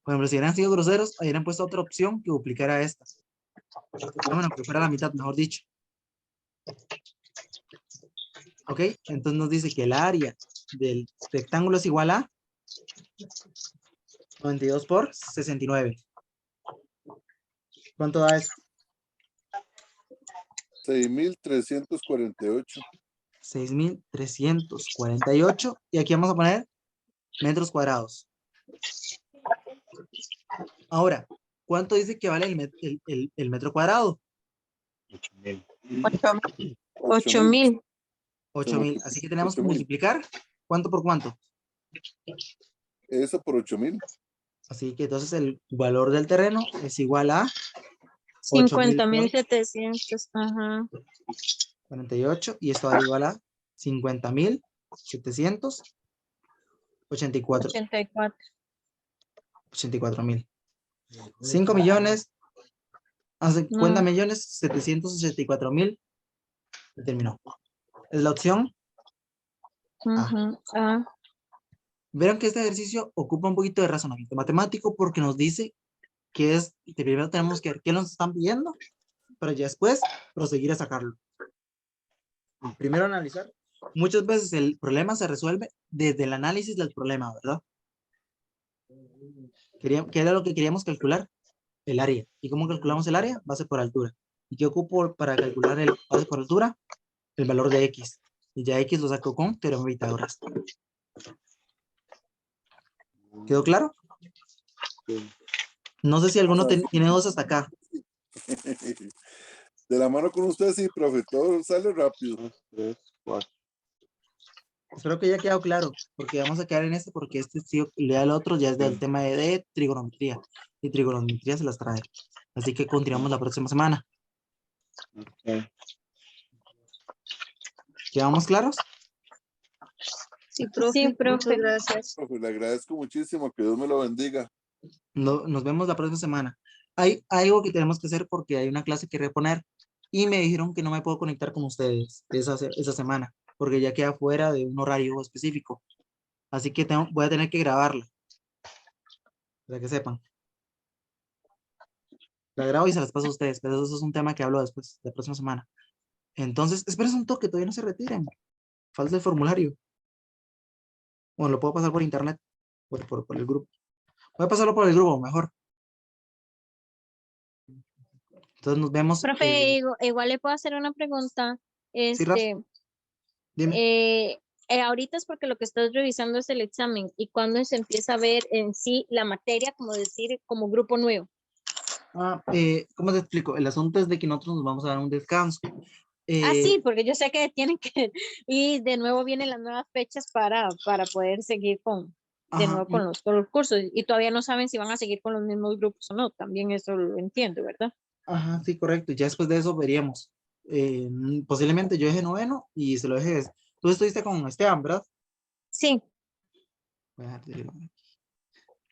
por ejemplo, si hubieran sido groseros, hubieran puesto otra opción que duplicara esta. Bueno, que fuera la mitad, mejor dicho. Ok, entonces nos dice que el área del rectángulo es igual a 92 por 69. ¿Cuánto da eso? 6.348. 6.348. Y aquí vamos a poner metros cuadrados. Ahora, ¿cuánto dice que vale el metro cuadrado? 8.000. 8.000. Así que tenemos que 8.000. multiplicar. ¿Cuánto por cuánto? Eso por 8.000. Así que entonces el valor del terreno es igual a 8.000 por 50.700. Ajá. 48. Y esto va igual a 50.784. 84. 84.000. 5 millones a 50 No. millones 784.000. Terminó. Es la opción. Ujú. Ah, Vieron que este ejercicio ocupa un poquito de razonamiento matemático porque nos dice que es, que primero tenemos que ver qué nos están pidiendo, para ya después proseguir a sacarlo. Primero analizar. Muchas veces el problema se resuelve desde el análisis del problema, ¿verdad? ¿Qué era lo que queríamos calcular? El área. ¿Y cómo calculamos el área? Base por altura. ¿Y qué ocupo para calcular el base por altura? El valor de X. Y ya X lo saco con teorema de Pitágoras. ¿Quedó claro? No sé si alguno tiene dudas hasta acá. De la mano con usted, sí, profe, todo sale rápido. Espero que haya quedado claro, porque vamos a quedar en este, porque este sí lea el otro, ya es del tema de trigonometría. Y trigonometría se las trae. Así que continuamos la próxima semana. ¿Quedamos claros? Sí, profe. sí, Muchas profe. gracias. Profe, le agradezco muchísimo, que Dios me lo bendiga. Nos vemos la próxima semana. Hay algo que tenemos que hacer porque hay una clase que reponer y me dijeron que no me puedo conectar con ustedes esa semana, porque ya queda fuera de un horario específico. Así que voy a tener que grabarla, para que sepan. La grabo y se las paso a ustedes, pero eso es un tema que hablo después, la próxima semana. Entonces, esperen un toque, todavía no se retiren. Falta el formulario. Bueno, lo puedo pasar por internet, por el grupo. Voy a pasarlo por el grupo, mejor. Entonces nos vemos. Profe, igual le puedo hacer una pregunta. Sí, Raf, dime. Ahorita es porque lo que estás revisando es el examen y cuando se empieza a ver en sí la materia, como decir, como grupo nuevo. ¿Cómo te explico? El asunto es de que nosotros nos vamos a dar un descanso. Sí, porque yo sé que tienen que, y de nuevo vienen las nuevas fechas para poder seguir de nuevo con los cursos y todavía no saben si van a seguir con los mismos grupos o no, también eso lo entiendo, ¿verdad? Ajá, sí, correcto. Ya después de eso veríamos. Posiblemente yo deje noveno y se lo dejes. Tú estuviste con Esteban, ¿verdad? Sí. Voy a dejar de-